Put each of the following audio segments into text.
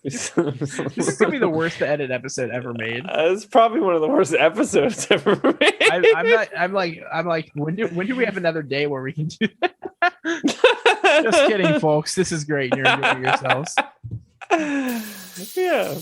This is gonna be the worst edit episode ever made. It's probably one of the worst episodes ever made. I'm like, when do we have another day where we can do that? Just kidding, folks. This is great. You're enjoying yourselves. Yeah.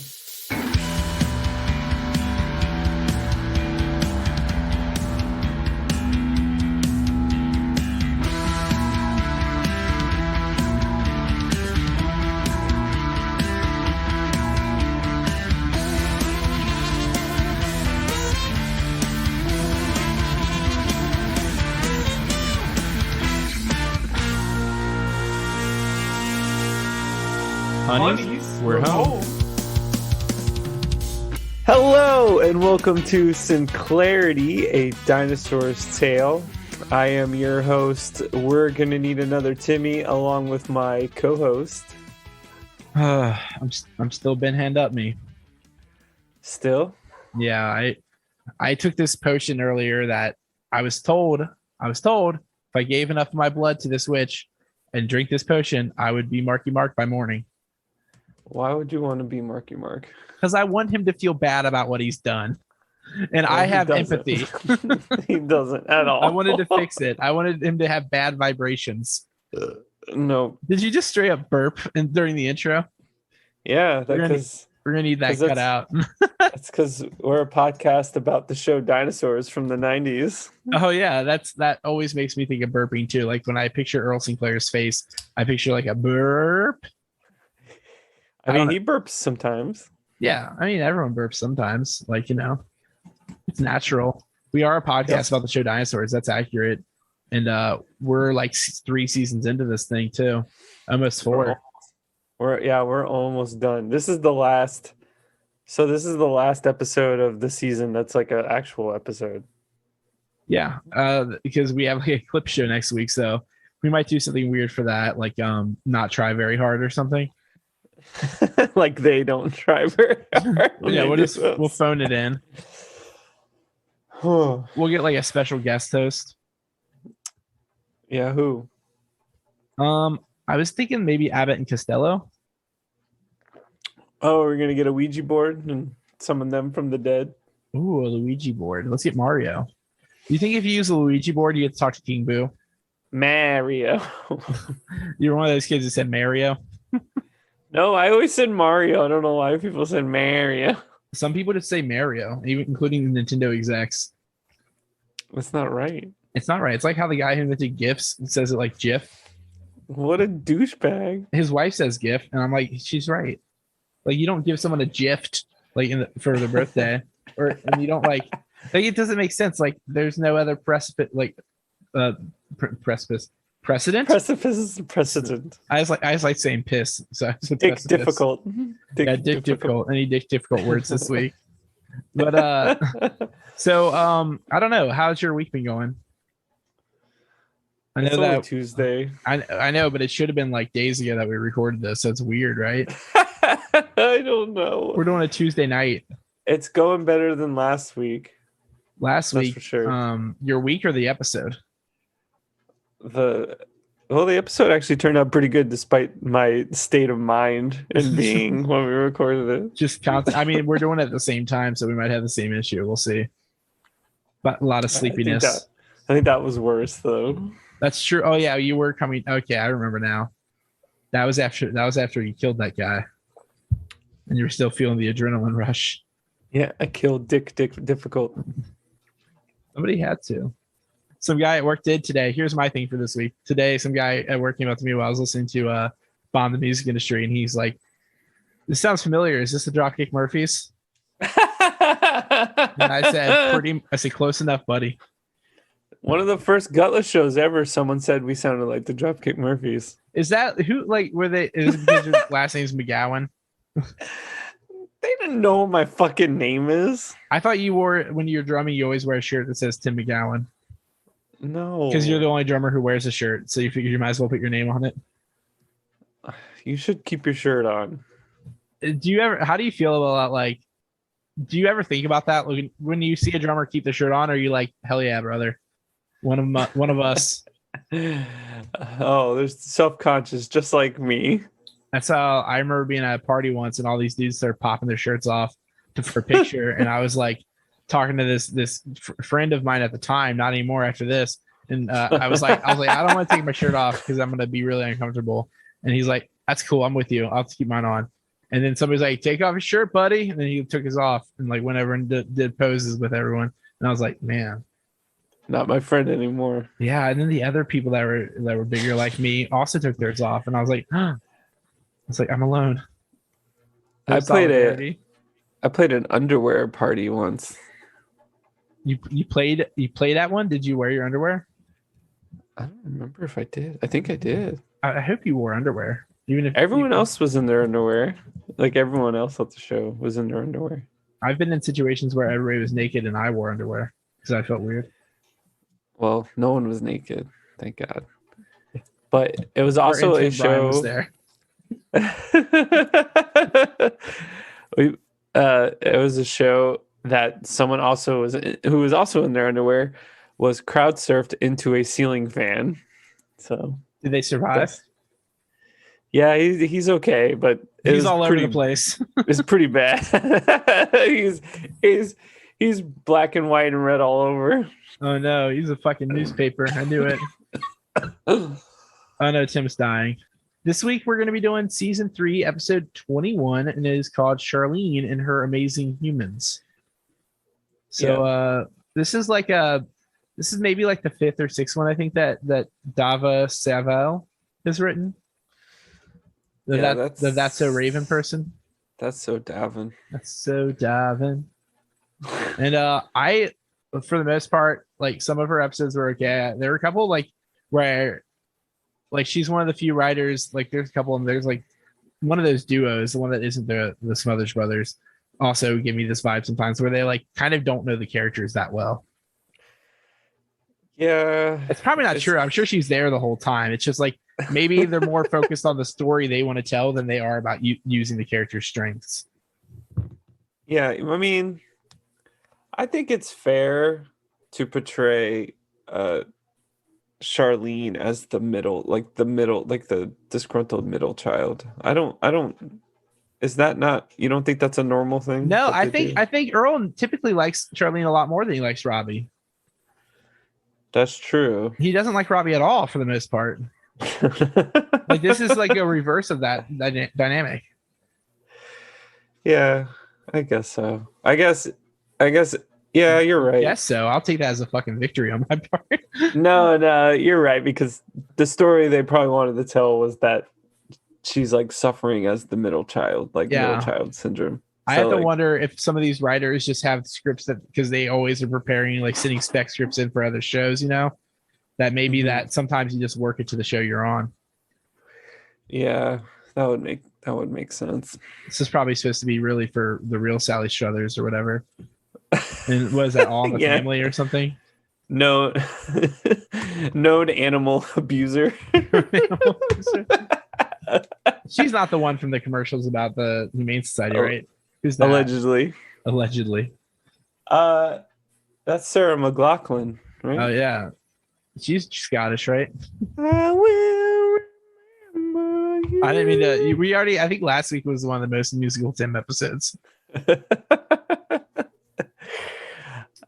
Honeys, we're home. Hello and welcome to Sinclairity, a Dinosaurs Tale. I am your host. We're gonna need another Timmy along with my co-host. I'm still been hand up me. Still? Yeah, I took this potion earlier that I was told if I gave enough of my blood to this witch and drink this potion, I would be Marky Mark by morning. Why would you want to be Marky Mark? Because I want him to feel bad about what he's done. And well, I have empathy. He doesn't at all. I wanted to fix it. I wanted him to have bad vibrations. No. Did you just straight up burp during the intro? Yeah, because we're gonna need that cut out. That's because we're a podcast about the show Dinosaurs from the 90s. Oh yeah, that always makes me think of burping too. Like when I picture Earl Sinclair's face, I picture like a burp. I mean, he burps sometimes. Yeah, I mean, everyone burps sometimes. Like, you know, it's natural. We are a podcast about the show Dinosaurs. That's accurate. And we're like 3 seasons into this thing too. Almost 4. We're almost done. This is the last episode of the season that's like an actual episode. Yeah, because we have like a clip show next week, so we might do something weird for that, like not try very hard or something. Like they don't try very hard. Yeah, we'll phone it in. We'll get like a special guest host. Yeah, who? I was thinking maybe Abbott and Costello. Oh, we're gonna get a Ouija board and summon them from the dead. Ooh, a Luigi board. Let's get Mario. Do you think if you use a Luigi board, you get to talk to King Boo? Mario. You're one of those kids that said Mario. No, I always said Mario. I don't know why people said Mario. Some people just say Mario, even including the Nintendo execs. That's not right. It's not right. It's like how the guy who invented GIFs says it like GIF. What a douchebag. His wife says GIF, and I'm like, she's right. Like, you don't give someone a gift like for their birthday, and you don't like it doesn't make sense. Like, there's no other precedent. Precedent. I was like saying piss. So Dick difficult. Dick difficult. Any Dick difficult words this week? But so I don't know. How's your week been going? I know that Tuesday. I know, but it should have been like days ago that we recorded this. So it's weird, right? I don't know. We're doing a Tuesday night. It's going better than last week. That's for sure. Your week or the episode? The episode actually turned out pretty good despite my state of mind and being when we recorded it. Just constant. I mean, we're doing it at the same time, so we might have the same issue. We'll see. But a lot of sleepiness. I think that was worse though. That's true. Oh yeah, you were coming. Okay, I remember now. That was after you killed that guy, and you were still feeling the adrenaline rush. Yeah, I killed Dick difficult. Somebody had to. Some guy at work did today. Here's my thing for this week. Today, some guy at work came up to me while I was listening to Bomb the Music Industry, and he's like, "This sounds familiar. Is this the Dropkick Murphys?" And I said, "Close enough, buddy." One of the first Gutless shows ever, someone said we sounded like the Dropkick Murphys. Is that who? Like, were they? Is it because your last name's McGowan? They didn't know what my fucking name is. I thought you wore, when you're drumming, you always wear a shirt that says Tim McGowan. No, because you're the only drummer who wears a shirt, so you figured you might as well put your name on it. You should keep your shirt on. How do you feel about, like, do you ever think about that? Like, when you see a drummer keep the shirt on, are you like, hell yeah, brother? One of us. Oh, there's self-conscious, just like me. That's how I remember being at a party once, and all these dudes started popping their shirts off for a picture, and I was like talking to this friend of mine at the time, not anymore after this, and I was like, I don't want to take my shirt off because I'm gonna be really uncomfortable, and he's like, that's cool, I'm with you, I'll have to keep mine on, and then somebody's like, take off your shirt, buddy, and then he took his off and like went over and did poses with everyone, and I was like, man. Not my friend anymore. Yeah, and then the other people that were bigger like me also took theirs off, and I was like, I'm alone. I played an underwear party once. You played at one? Did you wear your underwear? I don't remember if I did. I think I did. I hope you wore underwear, even if everyone else was in their underwear. Like everyone else at the show was in their underwear. I've been in situations where everybody was naked and I wore underwear because I felt weird. Well, no one was naked, thank God. But it was also a show. Was there. It was a show that someone who was also in their underwear was crowd surfed into a ceiling fan. So did they survive? Yeah, he's okay, but he's all over the place. It's pretty bad. he's black and white and red all over. Oh no, he's a fucking newspaper. I knew it. Oh no, Tim's dying. This week we're going to be doing season 3, episode 21, and it is called Charlene and Her Amazing Humans. So this is maybe like the 5th or 6th one I think that Dava Savell has written. That's so Raven person. That's so Davin. That's so Davin. And I, for the most part, like some of her episodes were okay. There were a couple like where like she's one of the few writers, like there's a couple and there's like one of those duos, the one that isn't the Smothers Brothers, also give me this vibe sometimes where they like kind of don't know the characters that well. Yeah. It's probably not true. I'm sure she's there the whole time. It's just like maybe they're more focused on the story they want to tell than they are about using the character's strengths. Yeah, I mean, I think it's fair to portray Charlene as the disgruntled middle child. I don't. Is that not? You don't think that's a normal thing? No, I think Earl typically likes Charlene a lot more than he likes Robbie. That's true. He doesn't like Robbie at all for the most part. Like this is like a reverse of that dynamic. Yeah, I guess so. I guess. Yeah, you're right. Yes, so I'll take that as a fucking victory on my part. No, you're right, because the story they probably wanted to tell was that she's like suffering as the middle child, middle child syndrome. I have to wonder if some of these writers just have scripts that because they always are preparing, like sending spec scripts in for other shows, that maybe that sometimes you just work it to the show you're on. Yeah, that would make sense. This is probably supposed to be really for the real Sally Struthers or whatever. And was that All in the Family or something? No, known animal abuser. She's not the one from the commercials about the Humane Society, right? Who's that? Allegedly. That's Sarah McLachlan, right? Oh yeah, she's Scottish, right? I will remember you. I didn't mean to. I think last week was one of the most musical Tim episodes.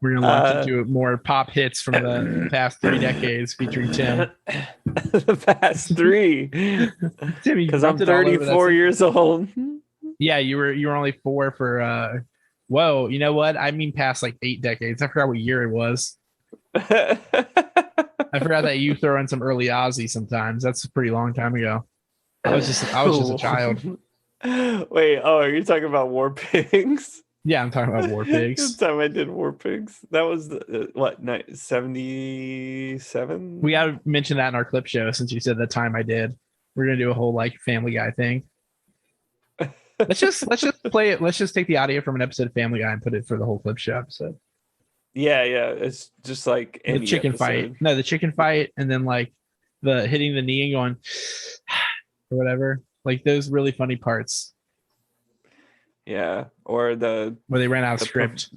We're gonna launch into more pop hits from the past 3 decades featuring Tim. The past 3, Tim, because I'm 34 years old. Yeah, you were only 4 for. Whoa, you know what? I mean, past like 8 decades. I forgot what year it was. I forgot that you throw in some early Ozzy sometimes. That's a pretty long time ago. I was just a child. Wait, are you talking about War Pigs? Yeah, I'm talking about War Pigs. The time I did War Pigs. That was 77? We gotta mention that in our clip show since you said the time I did. We're gonna do a whole like Family Guy thing. Let's just play it. Let's just take the audio from an episode of Family Guy and put it for the whole clip show episode. Yeah. It's just like the chicken fight. No, the chicken fight, and then like the hitting the knee and going or whatever. Like those really funny parts. Yeah, or where they ran out of script.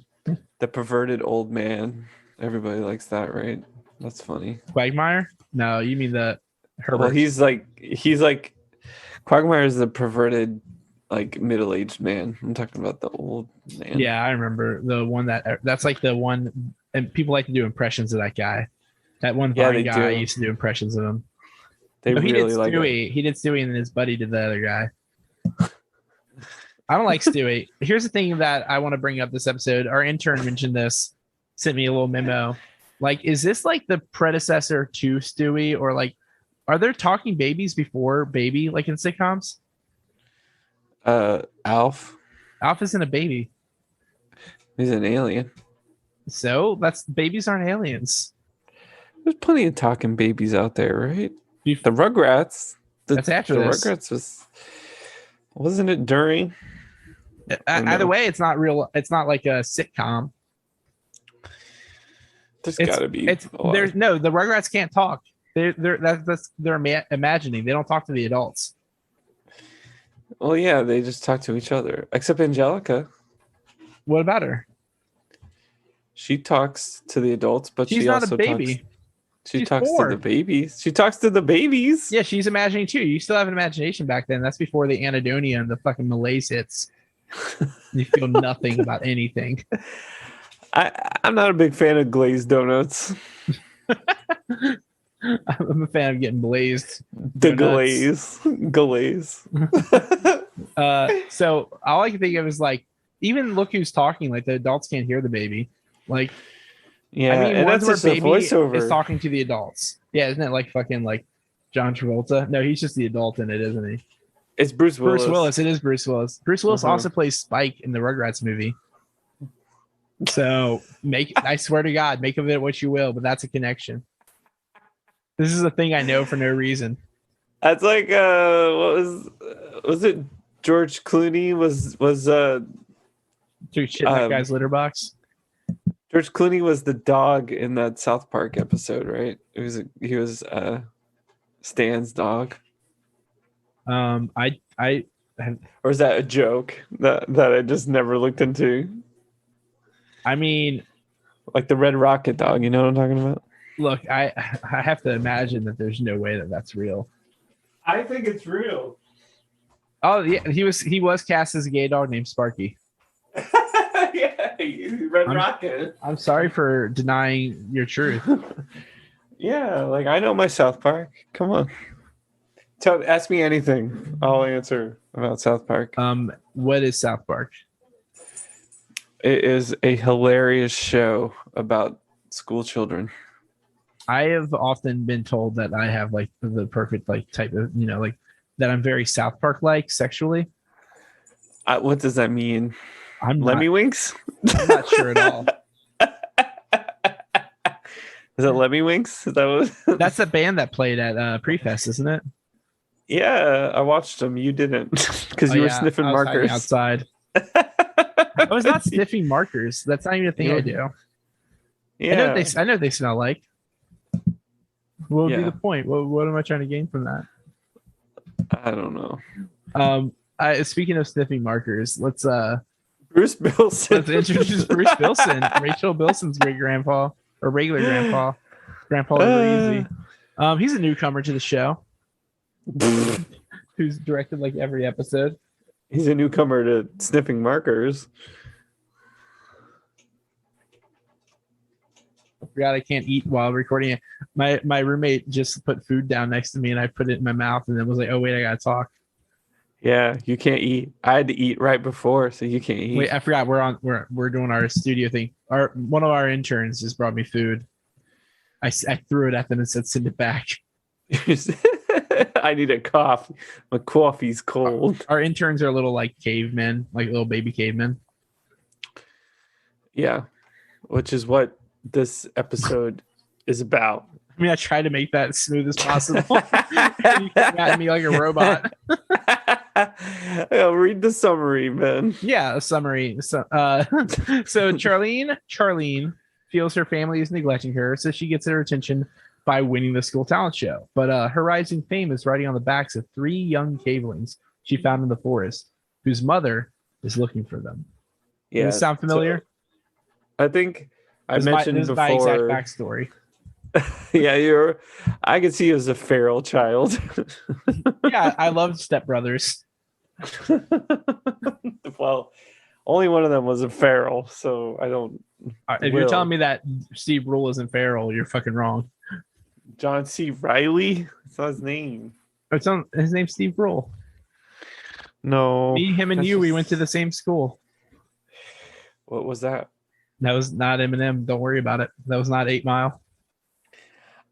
The perverted old man. Everybody likes that, right? That's funny. Quagmire? No, you mean the Herbert. Well, he's like Quagmire is the perverted, like middle-aged man. I'm talking about the old man. Yeah, I remember the one that's like the one, and people like to do impressions of that guy. That one Vine guy used to do impressions of him. They he really did like Stewie. He did Stewie, and then his buddy did the other guy. I don't like Stewie. Here's the thing that I want to bring up this episode. Our intern mentioned this, sent me a little memo. Like, is this like the predecessor to Stewie, or like, are there talking babies before baby, like in sitcoms? Alf. Alf isn't a baby. He's an alien. So babies aren't aliens. There's plenty of talking babies out there, right? The Rugrats. That's after this. Rugrats wasn't it during? Either way, it's not real. It's not like a sitcom. There's gotta be. The Rugrats can't talk. They're imagining. They don't talk to the adults. Well, yeah, they just talk to each other. Except Angelica. What about her? She talks to the adults, but she's not a baby. She talks to the babies. She talks to the babies. Yeah, she's imagining too. You still have an imagination back then. That's before the anhedonia and the fucking malaise hits. You feel nothing about anything. I'm not a big fan of glazed donuts. I'm a fan of getting blazed. The glaze. So all I can think of is like, even look who's talking. Like the adults can't hear the baby. Like, yeah, I mean, and that's just a voiceover. Is talking to the adults. Yeah, isn't it like fucking like John Travolta? No, he's just the adult in it, isn't he? It's Bruce Willis. Bruce Willis. It is Bruce Willis. Bruce Willis also plays Spike in the Rugrats movie. So I swear to God, make of it what you will, but that's a connection. This is a thing I know for no reason. That's like what was it? George Clooney was Dude, shit in that guy's litter box. George Clooney was the dog in that South Park episode, right? He was Stan's dog. Or is that a joke that I just never looked into? I mean, like the Red Rocket dog, you know what I'm talking about? Look, I have to imagine that there's no way that that's real. I think it's real. Oh yeah, he was cast as a gay dog named Sparky. Yeah, Red Rocket. I'm sorry for denying your truth. Yeah, like I know my South Park. Come on. Ask me anything. I'll answer about South Park. What is South Park? It is a hilarious show about school children. I have often been told that I have like the perfect like type of, like that I'm very South Park like sexually. What does that mean? Lemmy Winks? I'm not sure at all. Is it Lemmy Winks? That's the band that played at Prefest, isn't it? Yeah, I watched them. You didn't because you were sniffing markers outside. I was not sniffing markers. That's not even a thing I do. Yeah, I know what they smell like. What would be the point? What am I trying to gain from that? I don't know. Speaking of sniffing markers, let's Bruce Bilson. Let's introduce Bruce Bilson, Rachel Bilson's great grandpa or regular grandpa. Grandpa over easy. He's a newcomer to the show. Who's directed like every episode. He's a newcomer to sniffing markers. I forgot I can't eat while recording it. My roommate just put food down next to me and I put it in my mouth and then was like, oh wait, I gotta talk. Yeah, you can't eat. I had to eat right before, so you can't eat. Wait, I forgot we're doing our studio thing. One of our interns just brought me food. I threw it at them and said, send it back. I need a coffee. My coffee's cold. Our interns are little like cavemen, like little baby cavemen. Yeah, which is what this episode is about. I mean, I tried to make that as smooth as possible. You came at me like a robot. I'll read the summary, man. Yeah, a summary. So Charlene feels her family is neglecting her, so she gets their attention by winning the school talent show. But her rising fame is riding on the backs of 3 young cavelings she found in the forest, whose mother is looking for them. Yeah, does this sound familiar? So I think I mentioned before. My exact backstory. Yeah, I could see you as a feral child. Yeah, I loved Step Brothers. Well, only one of them was a feral, so I don't. If you're telling me that Steve Rule isn't feral, you're fucking wrong. John C. Riley, that's not his name. His name's Steve Rule. No, Me, him, and you, we went to the same school. What was that? That was not Eminem. Don't worry about it. That was not 8 Mile.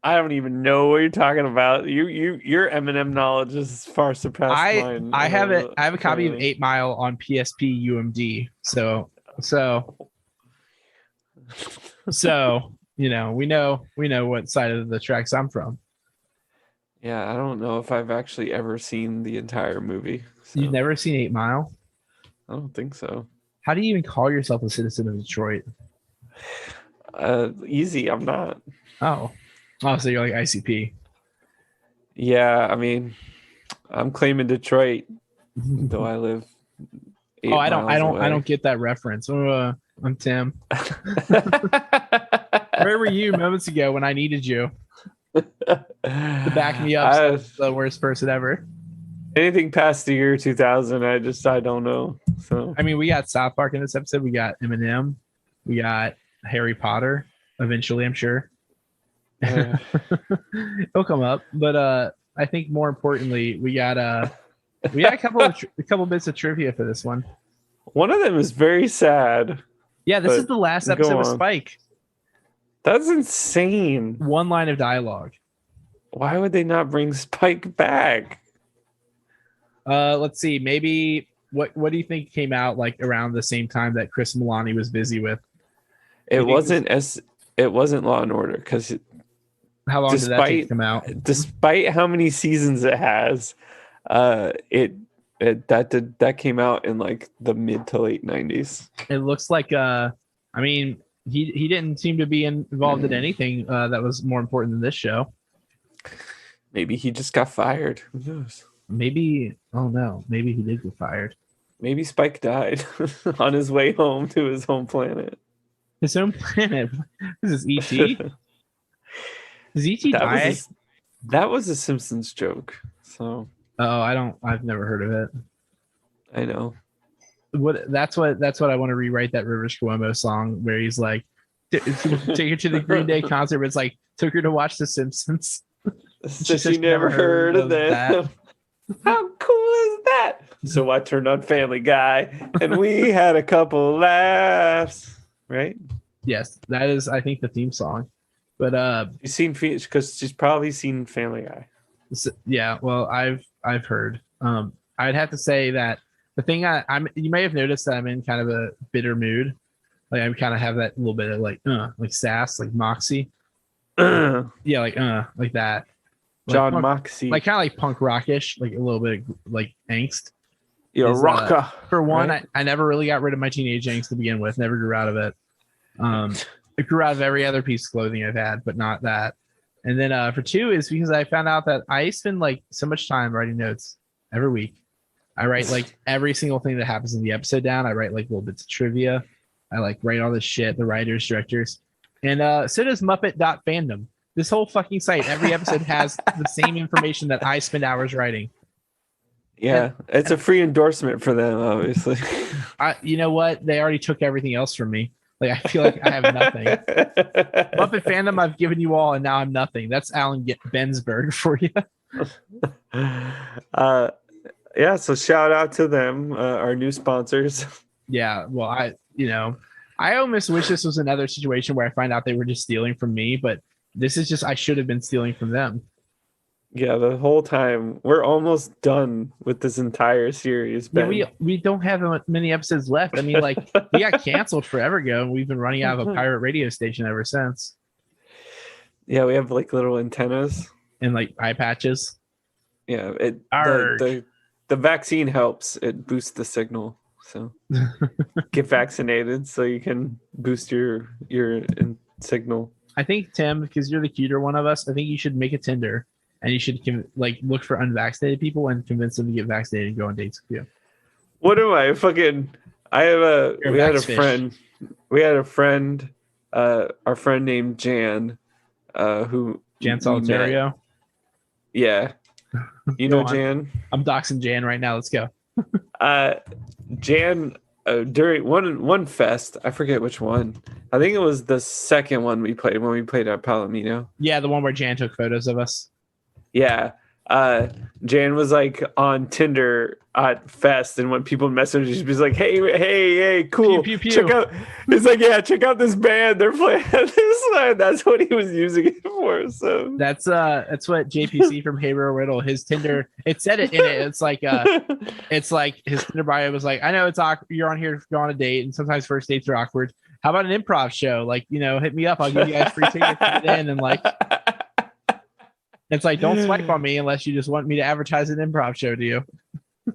I don't even know what you're talking about. Your Eminem knowledge is far surpassed mine. I have it. I have a copy of 8 Mile on PSP UMD. So we know what side of the tracks I'm from. Yeah, I don't know if I've actually ever seen the entire movie. So. You've never seen 8 Mile? I don't think so. How do you even call yourself a citizen of Detroit? Easy, I'm not. Oh, so you're like ICP. Yeah, I mean, I'm claiming Detroit, though I live. I don't get that reference. I'm Tim. Where were you moments ago when I needed you to back me up? So the worst person ever. Anything past the year 2000, I don't know. So I mean, we got South Park in this episode. We got Eminem. We got Harry Potter. Eventually, I'm sure it'll come up. But I think more importantly, we got a couple bits of trivia for this one. One of them is very sad. Yeah, this is the last episode of Spike. That's insane. One line of dialogue. Why would they not bring Spike back? Let's see. Maybe what do you think came out like around the same time that Chris Milani was busy with? It wasn't Law and Order because how long did that come out? Despite how many seasons it has, that came out in like the mid to late 90s. It looks like I mean he didn't seem to be involved in anything that was more important than this show. Maybe he just got fired. Who knows? Maybe maybe he did get fired. Maybe Spike died on his way home to his home planet. His home planet? This is E.T.? Does E.T. die? That was a Simpsons joke. So I've never heard of it. I know. That's what I want to rewrite that Rivers Cuomo song where he's like take her to the Green Day concert, but it's like took her to watch The Simpsons. She never heard of that. How cool is that? So I turned on Family Guy and we had a couple laughs. Right? Yes, that is I think the theme song. But you've seen because she's probably seen Family Guy. Yeah, well, I've heard. I'd have to say that the thing I'm you may have noticed that I'm in kind of a bitter mood. Like I kind of have that little bit of like sass, like moxie. Yeah, like that. Like John Moxie. Like kind of like punk rockish, like a little bit of, like angst. You're a rocker. For one, right? I never really got rid of my teenage angst to begin with. Never grew out of it. I grew out of every other piece of clothing I've had, but not that. And then for two is because I found out that I spend like so much time writing notes every week. I write like every single thing that happens in the episode down. I write like little bits of trivia. I like write all this shit, the writers, directors. And so does Muppet.fandom. This whole fucking site, every episode has the same information that I spend hours writing. Yeah, it's a free endorsement for them, obviously. You know what? They already took everything else from me. Like I feel like I have nothing. Muppet Fandom, I've given you all, and now I'm nothing. That's Alan Bensberg for you. Yeah, so shout out to them, our new sponsors. Yeah, well, I almost wish this was another situation where I find out they were just stealing from me, but this is just I should have been stealing from them. Yeah, the whole time we're almost done with this entire series. Ben. Yeah, we don't have many episodes left. I mean, like we got canceled forever ago, and we've been running out of a pirate radio station ever since. Yeah, we have like little antennas and like eye patches. Yeah, the vaccine helps. It boosts the signal. So get vaccinated so you can boost your signal. I think Tim, because you're the cuter one of us, I think you should make a Tinder. And you should look for unvaccinated people and convince them to get vaccinated and go on dates with you. What am I fucking? We had a friend. Our friend named Jan. who Jan we met. Solitario. Yeah, you Go know on. Jan. I'm doxing Jan right now. Let's go. Jan during one fest, I forget which one. I think it was the second one we played when we played at Palomino. Yeah, the one where Jan took photos of us. Yeah. Jan was like on Tinder at Fest, and when people message, she'd be like, hey, cool. Pew, pew, pew. Check out. He's like, yeah, check out this band. They're playing this one. That's what he was using it for. So that's what JPC from Hey Bro Riddle, his Tinder, it said it in it. It's like his Tinder bio was like, I know it's awkward. You're on here to go on a date, and sometimes first dates are awkward. How about an improv show? Like, hit me up. I'll give you guys free tickets to get in, and like. It's like, don't swipe on me unless you just want me to advertise an improv show to you.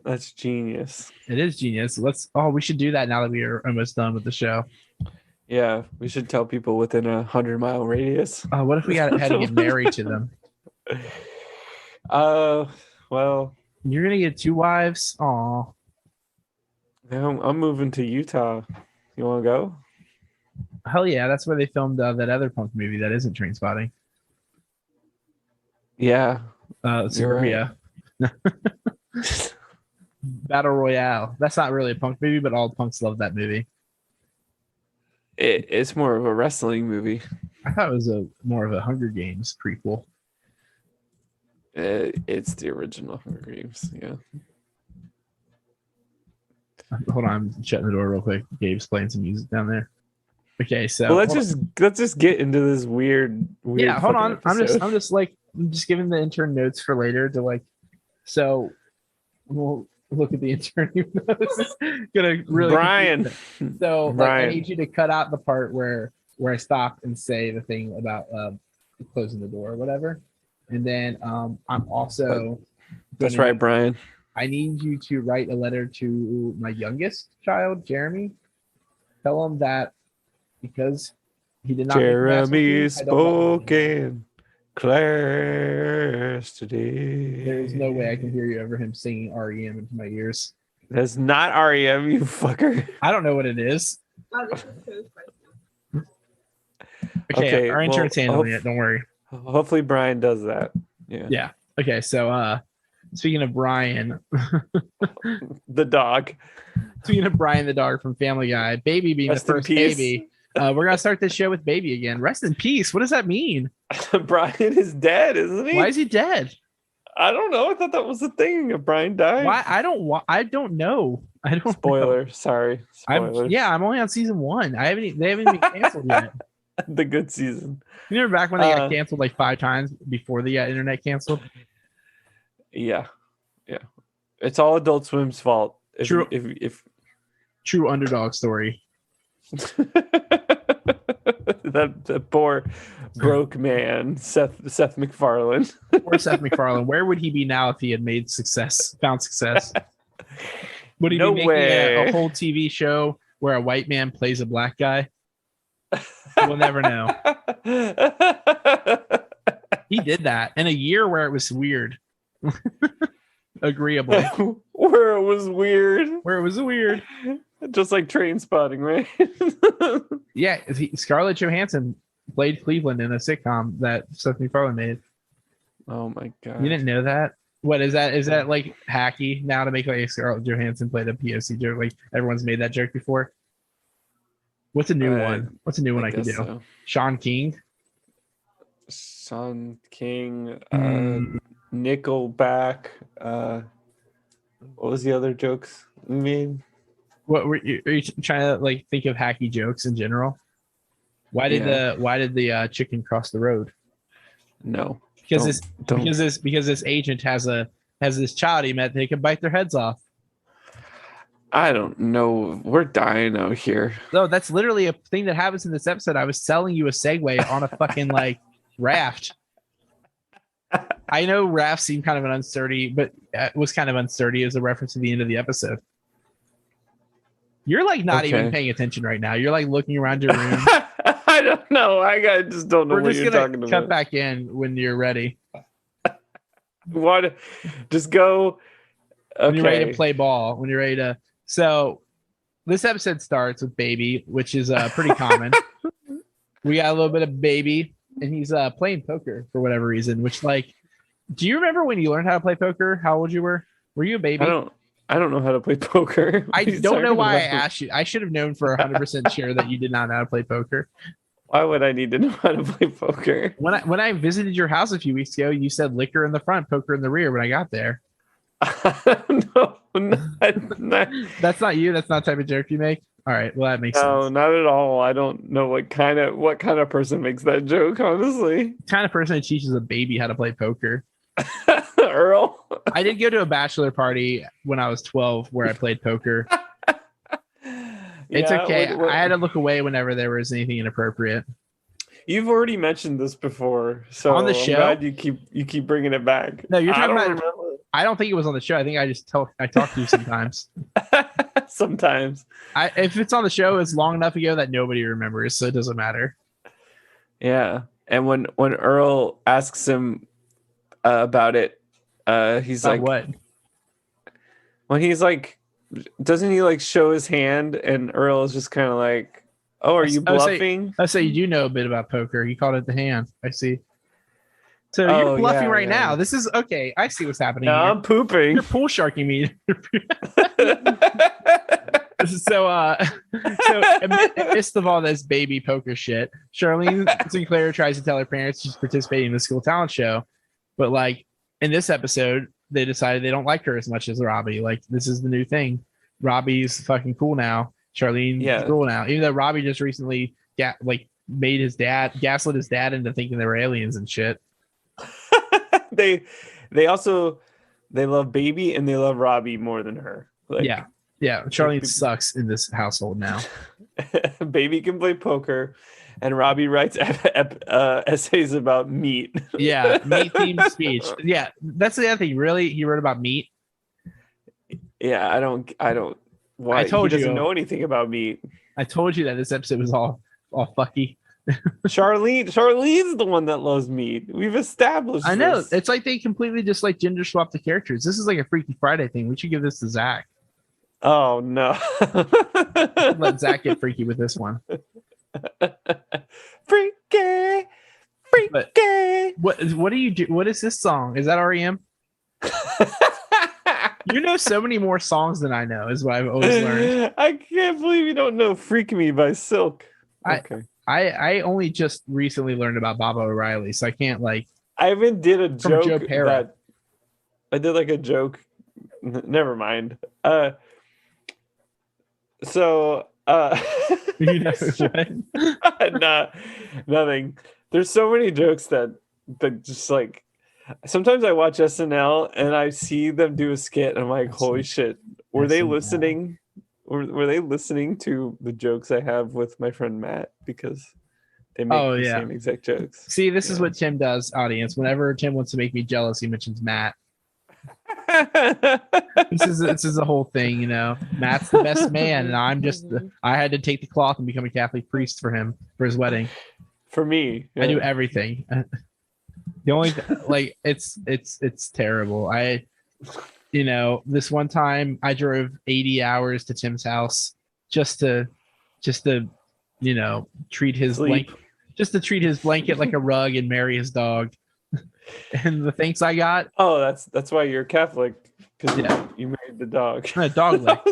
That's genius. It is genius. We should do that now that we are almost done with the show. Yeah, we should tell people within 100-mile radius. What if we had to get married to them? Well, you're gonna get 2 wives. Aw. I'm moving to Utah. You want to go? Hell yeah, that's where they filmed that other punk movie that isn't Trainspotting. Yeah. Right. Battle Royale. That's not really a punk movie, but all punks love that movie. It's more of a wrestling movie. I thought it was more of a Hunger Games prequel. It's the original Hunger Games. Yeah. Hold on, I'm shutting the door real quick. Gabe's playing some music down there. Okay, so let's just get into this weird. Yeah, hold on. Episode. I'm just giving the intern notes for later to like. So we'll look at the intern. This is gonna really Brian. So Brian. I need you to cut out the part where I stop and say the thing about closing the door or whatever, and then I'm also. That's right, Brian. I need you to write a letter to my youngest child, Jeremy. Tell him that. Because he did not. Jeremy spoken class today. There is no way I can hear you over him singing REM into my ears. That's not REM, you fucker. I don't know what it is. Okay, our intern's handling it. Don't worry. Hopefully, Brian does that. Yeah. Yeah. Okay. So, speaking of Brian, the dog. Speaking of Brian the dog from Family Guy, Baby being the first baby. We're gonna start this show with Baby again. Rest in peace. What does that mean? Brian is dead, isn't he? Why is he dead? I don't know. I thought that was the thing. If Brian died. Why? I don't know. I don't. Spoiler. Know. Sorry. Spoilers. I'm only on season 1. They haven't been canceled yet. The good season. You remember back when they got canceled like 5 times before the internet canceled? Yeah. It's all Adult Swim's fault. If true underdog story. that poor broke man, Seth MacFarlane. Poor Seth MacFarlane. Where would he be now if he had found success? Would he be making a whole TV show where a white man plays a black guy? We'll never know. He did that in a year where it was weird. Agreeable. Where it was weird. Just like Trainspotting, right? Yeah, Scarlett Johansson played Cleveland in a sitcom that Seth MacFarlane made. Oh my god! You didn't know that? What is that? Is that like hacky now to make like Scarlett Johansson play the POC joke? Like everyone's made that joke before. What's a new one? What's a new one I could do? So. Sean King. Nickelback. What was the other jokes we made? What are you trying to like think of hacky jokes in general? Why did the chicken cross the road? No, because this agent has this child he met. They could bite their heads off. I don't know. We're dying out here. No, that's literally a thing that happens in this episode. I was selling you a segue on a fucking like raft. I know raft seemed kind of an unsturdy, but it was kind of unsturdy as a reference to the end of the episode. You're like not even paying attention right now. You're like looking around your room. I don't know. I just don't know what you're talking about. Cut back in when you're ready. What? Just go. Okay. When you're ready to play ball. When you're ready to. So, this episode starts with Baby, which is pretty common. We got a little bit of Baby and he's playing poker for whatever reason. Which, like, do you remember when you learned how to play poker? How old you were? Were you a baby? I don't know how to play poker. I don't know why I asked you. I should have known for 100% sure that you did not know how to play poker. Why would I need to know how to play poker? When I visited your house a few weeks ago, you said liquor in the front, poker in the rear when I got there. No, That's not you. That's not the type of joke you make. All right. Well, that makes sense. No, not at all. I don't know what kind of person makes that joke, honestly. Kind of person that teaches a baby how to play poker. Earl. I did go to a bachelor party when I was 12 where I played poker. It's okay. I had to look away whenever there was anything inappropriate. You've already mentioned this before, so on the show, I'm glad you keep bringing it back. No, you're talking about. I don't think it was on the show. I think I just talk to you sometimes. Sometimes. If it's on the show, it's long enough ago that nobody remembers, so it doesn't matter. Yeah, and when Earl asks him about it, he's about like, "What?" When he's like, doesn't he like show his hand? And Earl is just kind of like, "Oh, are you bluffing?" I say you do know a bit about poker. You called it the hand. I see. So you're bluffing right now. This is okay. I see what's happening. No, here. I'm pooping. You're pool sharking me. So amidst of all this baby poker shit, Charlene Sinclair tries to tell her parents she's participating in the school talent show, but like in this episode, they decided they don't like her as much as Robbie. Like this is the new thing. Robbie's fucking cool now. Charlene's cool now. Even though Robbie just recently made his dad gaslit his dad into thinking they were aliens and shit. They love Baby and they love Robbie more than her. Like, yeah. Charlene sucks in this household now. Baby can play poker, and Robbie writes essays about meat. Yeah, meat themed speech. Yeah, that's the other thing. Really, he wrote about meat. Yeah, I don't. Why? I told he doesn't know anything about meat. I told you that this episode was all fucky. Charlene's the one that loves meat. We've established. I know. It's like they completely just like gender swap the characters. This is like a Freaky Friday thing. We should give this to Zach. Oh no! Let Zach get freaky with this one. Freaky. But what do you do? What is this song? Is that REM? You know so many more songs than I know. Is what I've always learned. I can't believe you don't know "Freak Me" by Silk. Okay. I only just recently learned about Baba O'Reilly, so I can't like. I even did a joke that I did like a joke. Never mind. So you know what? Nah, nothing. There's so many jokes that just like sometimes I watch SNL and I see them do a skit and I'm like, holy shit, were they listening? Were they listening to the jokes I have with my friend Matt? Because they make the same exact jokes. See, this is what Tim does, audience. Whenever Tim wants to make me jealous, he mentions Matt. This is a whole thing, you know. Matt's the best man, and I had to take the cloth and become a Catholic priest for him for his wedding. For me, I do everything. The only it's terrible. This one time I drove 80 hours to Tim's house just to treat his blanket like a rug and marry his dog. And the thanks I got. Oh, that's why you're Catholic, because you married the dog. A dog lick.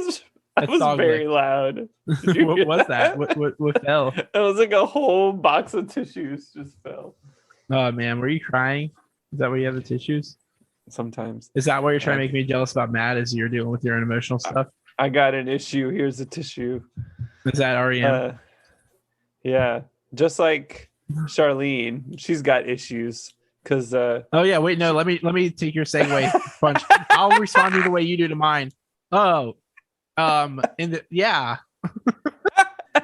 That was very loud. What was that? What fell? It was like a whole box of tissues just fell. Oh man, were you crying? Is that why you have the tissues? Sometimes. Is that why you're trying to make me jealous about Matt as you're dealing with your own emotional stuff? I got an issue. Here's a tissue. Is that REM? Yeah. Just like Charlene, she's got issues. Cause let me take your segue punch. I'll respond to the way you do to mine. Oh.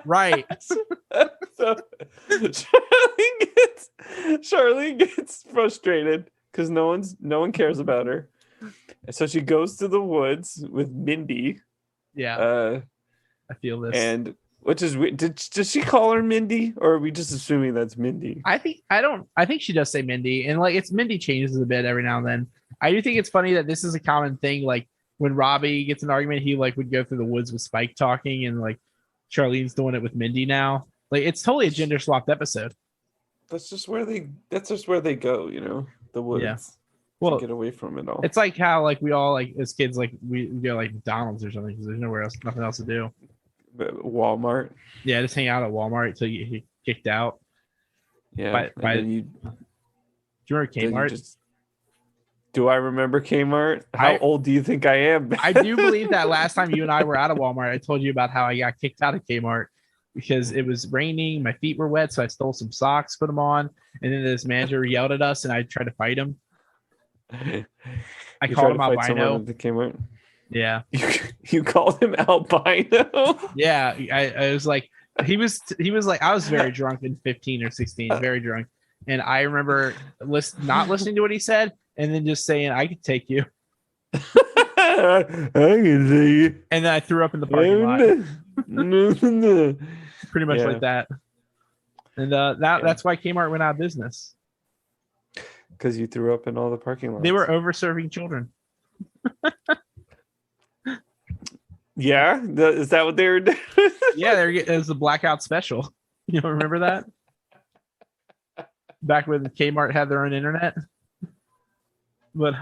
Right. So Charlene gets frustrated because no one cares about her. And so she goes to the woods with Mindy. Yeah. I feel this. And which is weird. Does she call her Mindy, or are we just assuming that's Mindy? I think she does say Mindy, and like it's Mindy changes a bit every now and then. I do think it's funny that this is a common thing. Like when Robbie gets an argument, he like would go through the woods with Spike talking, and like Charlene's doing it with Mindy now. Like it's totally a gender swapped episode. that's just where they go, you know, the woods. Yeah. To Well, get away from it all. it's like how like we all like as kids like we go like McDonald's or something because there's nowhere else, nothing else to do. Walmart. Yeah, just hang out at Walmart until you get kicked out. Yeah. Do you remember Kmart? Do I remember Kmart? How old do you think I am? I do believe that last time you and I were out of Walmart, I told you about how I got kicked out of Kmart because it was raining, my feet were wet, so I stole some socks, put them on, and then this manager yelled at us, and I tried to fight him. I called him albino. Yeah. You called him albino? Yeah, I was like, he was like, I was very drunk in 15 or 16, very drunk, and I remember not listening to what he said, and then just saying, "I could take you." I can take you. And then I threw up in the parking lot. Pretty much like that. And that's why Kmart went out of business. Because you threw up in all the parking lots. They were over-serving children. Yeah? Is that what they were doing? Yeah, it was the blackout special. You don't remember that? Back when Kmart had their own internet? But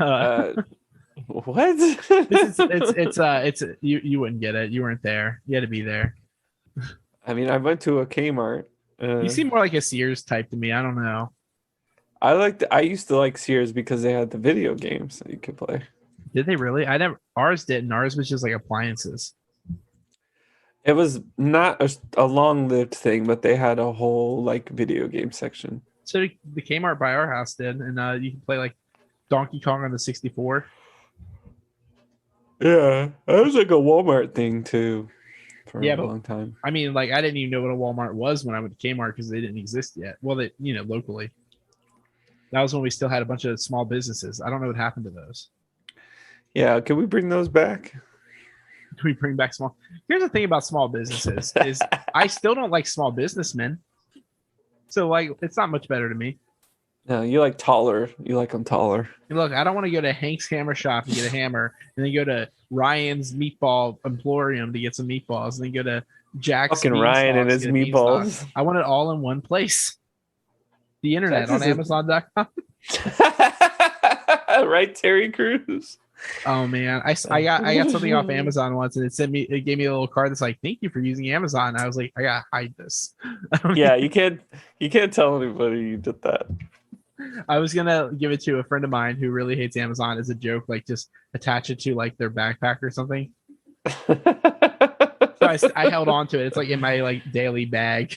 what? it's you wouldn't get it. You weren't there. You had to be there. I mean, I went to a Kmart. You seem more like a Sears type to me. I don't know. I used to like Sears because they had the video games that you could play. Did they really? Ours didn't. Ours was just like appliances. It was not a long-lived thing, but they had a whole like video game section. So the Kmart by our house did, and you can play like Donkey Kong on the 64. Yeah, that was like a Walmart thing too for a long time. I mean, like I didn't even know what a Walmart was when I went to Kmart because they didn't exist yet. Well, they locally. That was when we still had a bunch of small businesses. I don't know what happened to those. Yeah, can we bring those back? Can we bring back small? Here's the thing about small businesses is I still don't like small businessmen. So like, it's not much better to me. No, you like taller. You like them taller. And look, I don't want to go to Hank's Hammer Shop and get a hammer, and then go to Ryan's Meatball Emporium to get some meatballs, and then go to Jack's. Fucking Ryan and his meatballs. I want it all in one place. The internet on Amazon.com. Right, Terry Crews. Oh man, I got something off Amazon once, and it gave me a little card that's like, "Thank you for using Amazon." I was like, I gotta hide this. Yeah, you can't tell anybody you did that. I was gonna give it to a friend of mine who really hates Amazon as a joke, like just attach it to like their backpack or something. So I held on to it. It's like in my like daily bag.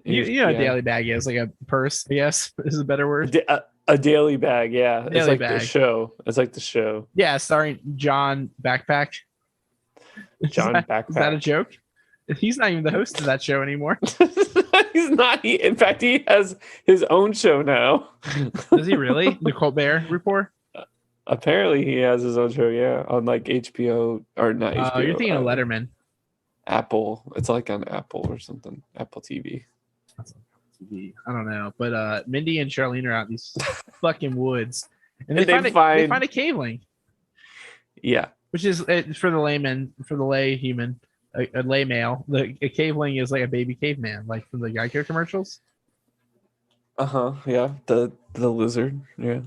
You know what a daily bag is, like a purse, I guess is a better word. A daily bag, yeah. Daily it's like bag. the show. It's like the show. Yeah, starring John Backpack. Backpack. Is that a joke? He's not even the host of that show anymore. He's not. In fact, he has his own show now. Does he really? The Colbert Report? Apparently, he has his own show, yeah, on like HBO or not HBO. You're thinking of Letterman. Apple. It's like on Apple or something. Apple TV. I don't know, but Mindy and Charlene are out in these fucking woods, and they find a cave link. Yeah, which is for the layman, for the lay human, a lay male. A caveling is like a baby caveman, like from the Geico commercials. Yeah, the lizard. Yeah,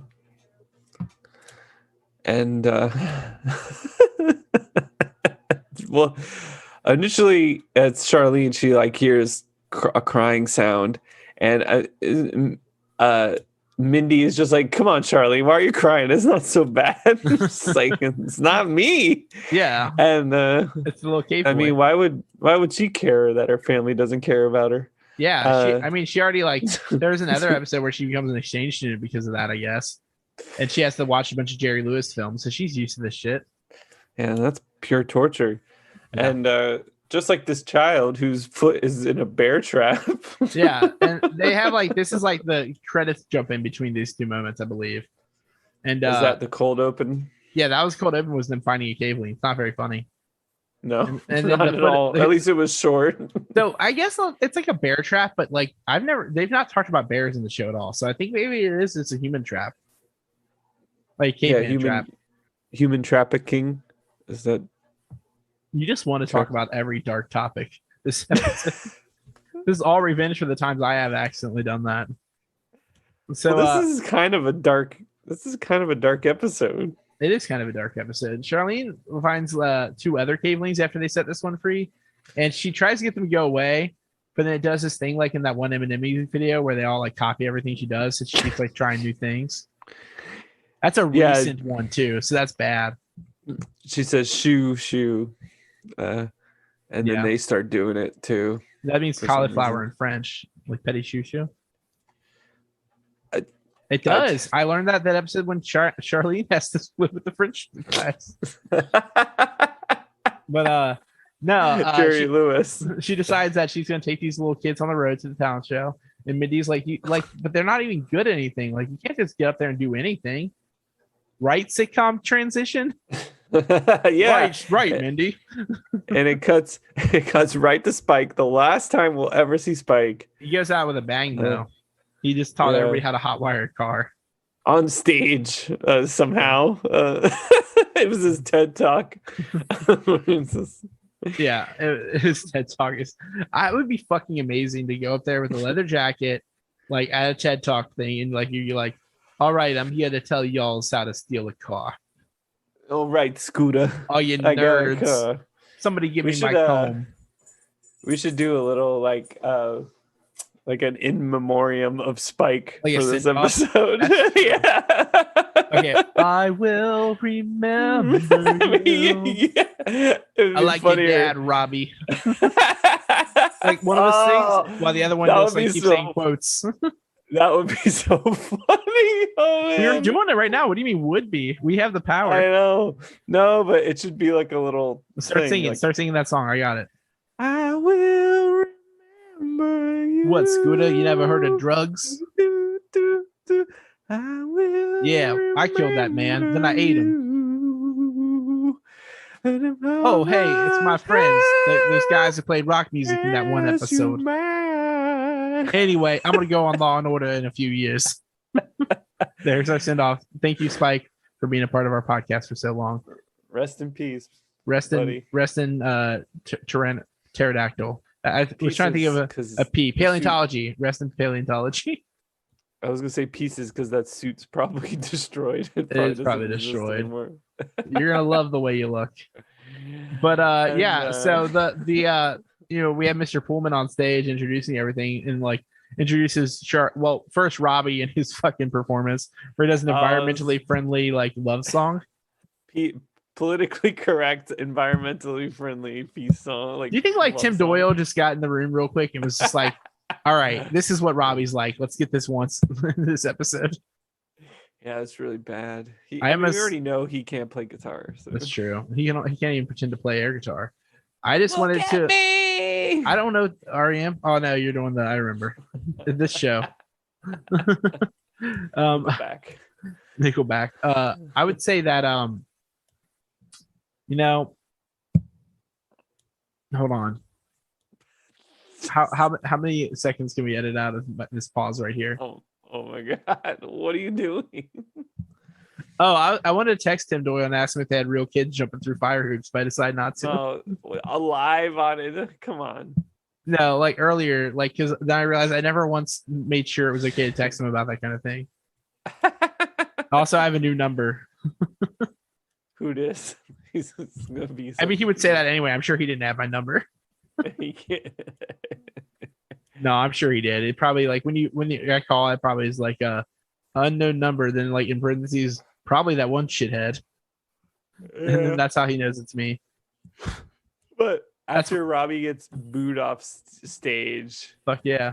and well, initially it's Charlene. She like hears a crying sound. And Mindy is just like, "Come on, Charlie, why are you crying? It's not so bad." It's like, it's not me. Yeah. And it's a little cave boy. I mean, why would she care that her family doesn't care about her? Yeah. She already like. There's another episode where she becomes an exchange student because of that, I guess. And she has to watch a bunch of Jerry Lewis films, so she's used to this shit. Yeah, that's pure torture. Yeah. And just like this child whose foot is in a bear trap. Yeah, and they have like, this is like the credits jump in between these two moments, I believe. And is that the cold open? Yeah, that was cold open. Was them finding a cave link. It's not very funny. No, and not at all. At least it was short. So I guess it's like a bear trap, but like they've not talked about bears in the show at all. So I think maybe it's a human trap, like caveman trap. Human trafficking. Is that? You just want to talk about every dark topic this episode. This is all revenge for the times I have accidentally done that. So well, this is kind of a dark episode. It is kind of a dark episode. Charlene finds 2 other cavelings after they set this one free, and she tries to get them to go away, but then it does this thing like in that one Eminem music video where they all like copy everything she does, so she keeps like trying new things. That's a recent one too, so that's bad. She says shoo, and then they start doing it too. That means cauliflower in French, like petit chou. It does. I learned that episode when Charlene has to split with the French class. But no, Jerry Lewis. She decides that she's going to take these little kids on the road to the talent show, and Mindy's like, but they're not even good at anything. Like, you can't just get up there and do anything, right? Sitcom transition. Yeah, right, Mindy. And it cuts right to Spike. The last time we'll ever see Spike. He goes out with a bang though. He just taught everybody how to hotwire a car on stage somehow. It was his TED talk. Yeah, his TED talk is. It would be fucking amazing to go up there with a leather jacket, like at a TED talk thing, and like you're like, all right, I'm here to tell y'all how to steal a car. All right, Scooter. Oh, you nerds! Somebody give me my comb. We should do a little like an in memoriam of Spike like for this episode. Yeah. Okay. I will remember you. Yeah. I like your dad, Robbie. Like one of us sings while the other one goes like keeps saying quotes. That would be so funny. Oh, you're doing it right now. What do you mean would be? We have the power. I know. No, but it should be like a little Start singing that song. I got it. I will remember you. What, Scooter? You never heard of drugs? I will. Yeah, I killed that man. Then I ate him. Oh, hey, it's my friends. Those guys who played rock music in that one episode. Anyway, I'm going to go on Law and Order in a few years. There's our send off. Thank you, Spike, for being a part of our podcast for so long. Rest in peace. Rest in pterodactyl. I was trying to think of a P. Paleontology. Rest in paleontology. I was gonna say pieces because that suit's probably destroyed. It is probably destroyed. You're gonna love the way you look. But so the we have Mr. Pullman on stage introducing everything and like introduces first Robbie and his fucking performance where he does an environmentally friendly like love song. Politically correct, environmentally friendly peace song. Like, do you think like Tim Doyle just got in the room real quick and was just like, all right, this is what Robbie's like. Let's get this once in this episode. Yeah, it's really bad. We already know he can't play guitar. So. That's true. He can't even pretend to play air guitar. I just wanted to. Me! I don't know REM. Oh no, you're doing that. I remember this show. Nickelback. I would say that hold on. How many seconds can we edit out of this pause right here? Oh my god, what are you doing? Oh, I wanted to text Tim Doyle and ask him if they had real kids jumping through fire hoops, but I decided not to. Oh, alive on it? Come on. No, like earlier, like because then I realized I never once made sure it was okay to text him about that kind of thing. Also, I have a new number. Who this? He's gonna be. I mean, he would say that anyway. I'm sure he didn't have my number. No, I'm sure he did. It probably like when you I call it probably is like a unknown number. Then like in parentheses, probably that one shithead. Yeah. And then that's how he knows it's me. But after Robbie gets booed off stage, fuck yeah,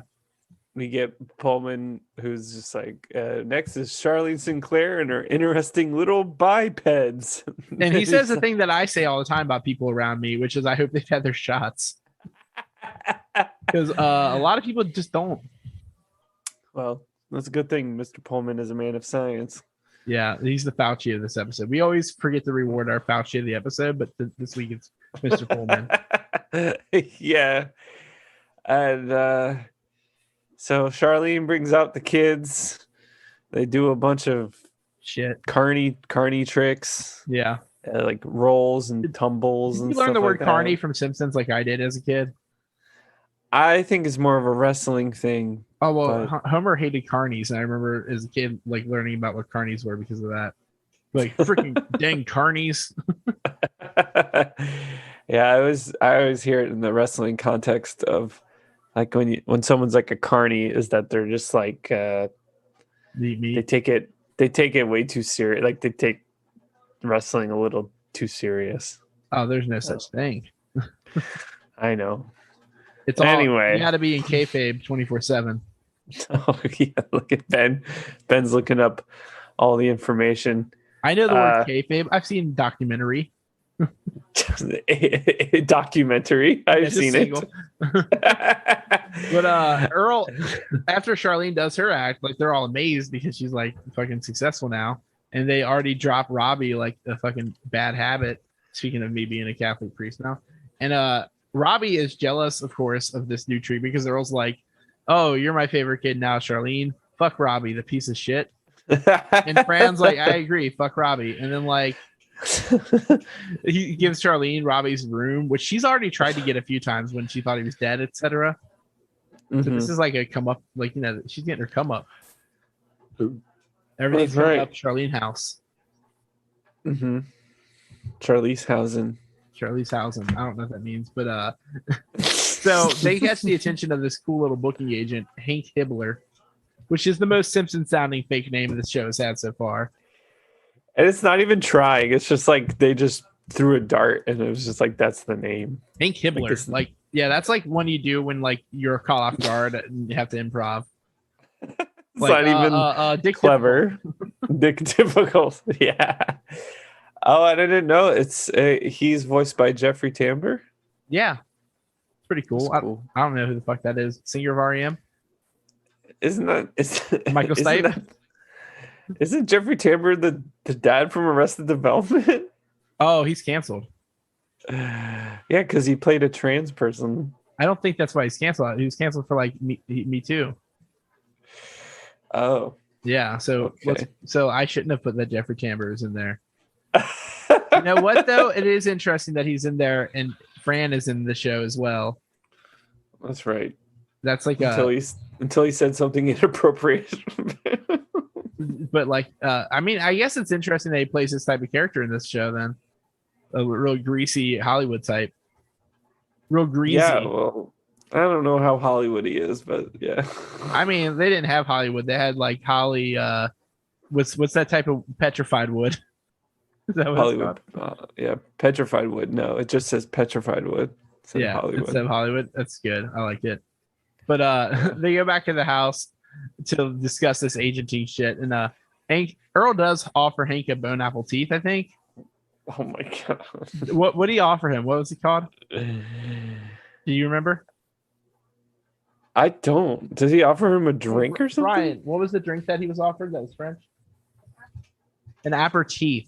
we get Pullman, who's just like, next is Charlene Sinclair and her interesting little bipeds. And he says the thing that I say all the time about people around me, which is I hope they've had their shots. Because a lot of people just don't. Well, that's a good thing. Mr. Pullman is a man of science. Yeah, he's the Fauci of this episode. We always forget to reward our Fauci of the episode, but this week it's Mr. Pullman. Yeah. And so Charlene brings out the kids. They do a bunch of shit. Carney tricks. Yeah. Like rolls and tumbles. Did you learn the word carny from Simpsons like I did as a kid? I think it's more of a wrestling thing. Oh well, But Homer hated carnies, and I remember as a kid like learning about what carnies were because of that. Like freaking dang carnies. yeah, I always hear it in the wrestling context of like when someone's like a carny, is that they're just like Me. they take it way too serious. Like they take wrestling a little too serious. Oh, there's no such thing. I know. It's all Anyway. you got to be in kayfabe 24/7. Oh yeah, look at Ben. Ben's looking up all the information. I know the word kayfabe. I've seen documentary. A documentary. I've seen it. But Earl, after Charlene does her act, like they're all amazed because she's like fucking successful now, and they already dropped Robbie like a fucking bad habit. Speaking of me being a Catholic priest now, and Robbie is jealous, of course, of this new tree because Earl's like, "Oh, you're my favorite kid now, Charlene. Fuck Robbie, the piece of shit." And Fran's like, "I agree, fuck Robbie." And then like he gives Charlene Robbie's room, which she's already tried to get a few times when she thought he was dead, etc. So this is like a come up, like she's getting her come up. Everything's coming up Charlene house. Charlize Housen. Charlize Housen. I don't know what that means, but so they catch the attention of this cool little booking agent, Hank Hibbler, which is the most Simpson sounding fake name the show has had so far. And it's not even trying. It's just like they just threw a dart and it was just like that's the name. Hank Hibbler. Like yeah, that's like one you do when like you're caught off guard and you have to improv. It's like, not even Dick clever. Dick difficult. Yeah. Oh, I didn't know. It's he's voiced by Jeffrey Tambor. Yeah, it's pretty cool. Cool. I don't know who the fuck that is. Singer of REM. Isn't that Michael Stipe? Isn't Jeffrey Tambor the dad from Arrested Development? Oh, he's canceled. Yeah, because he played a trans person. I don't think that's why he's canceled. He was canceled for like Me Too. Oh. Yeah, so okay. So I shouldn't have put that Jeffrey Tambor is in there. You know what though? It is interesting that he's in there and Fran is in the show as well. That's right. That's like until he said something inappropriate. But like I mean, I guess it's interesting that he plays this type of character in this show then. A real greasy Hollywood type. Real greasy. Yeah, well, I don't know how Hollywood he is, but yeah. I mean, they didn't have Hollywood. They had like Holly what's that type of petrified wood? Is that what Hollywood. Yeah, petrified wood. No, it just says petrified wood. Yeah, Hollywood. Instead of Hollywood. That's good. I like it. But they go back to the house to discuss this agenting shit. And Earl does offer Hank a bone apple teeth, I think. Oh my god. What did he offer him? What was he called? Do you remember? I don't. Does he offer him a drink or something? Ryan, what was the drink that he was offered that was French? An aperitif,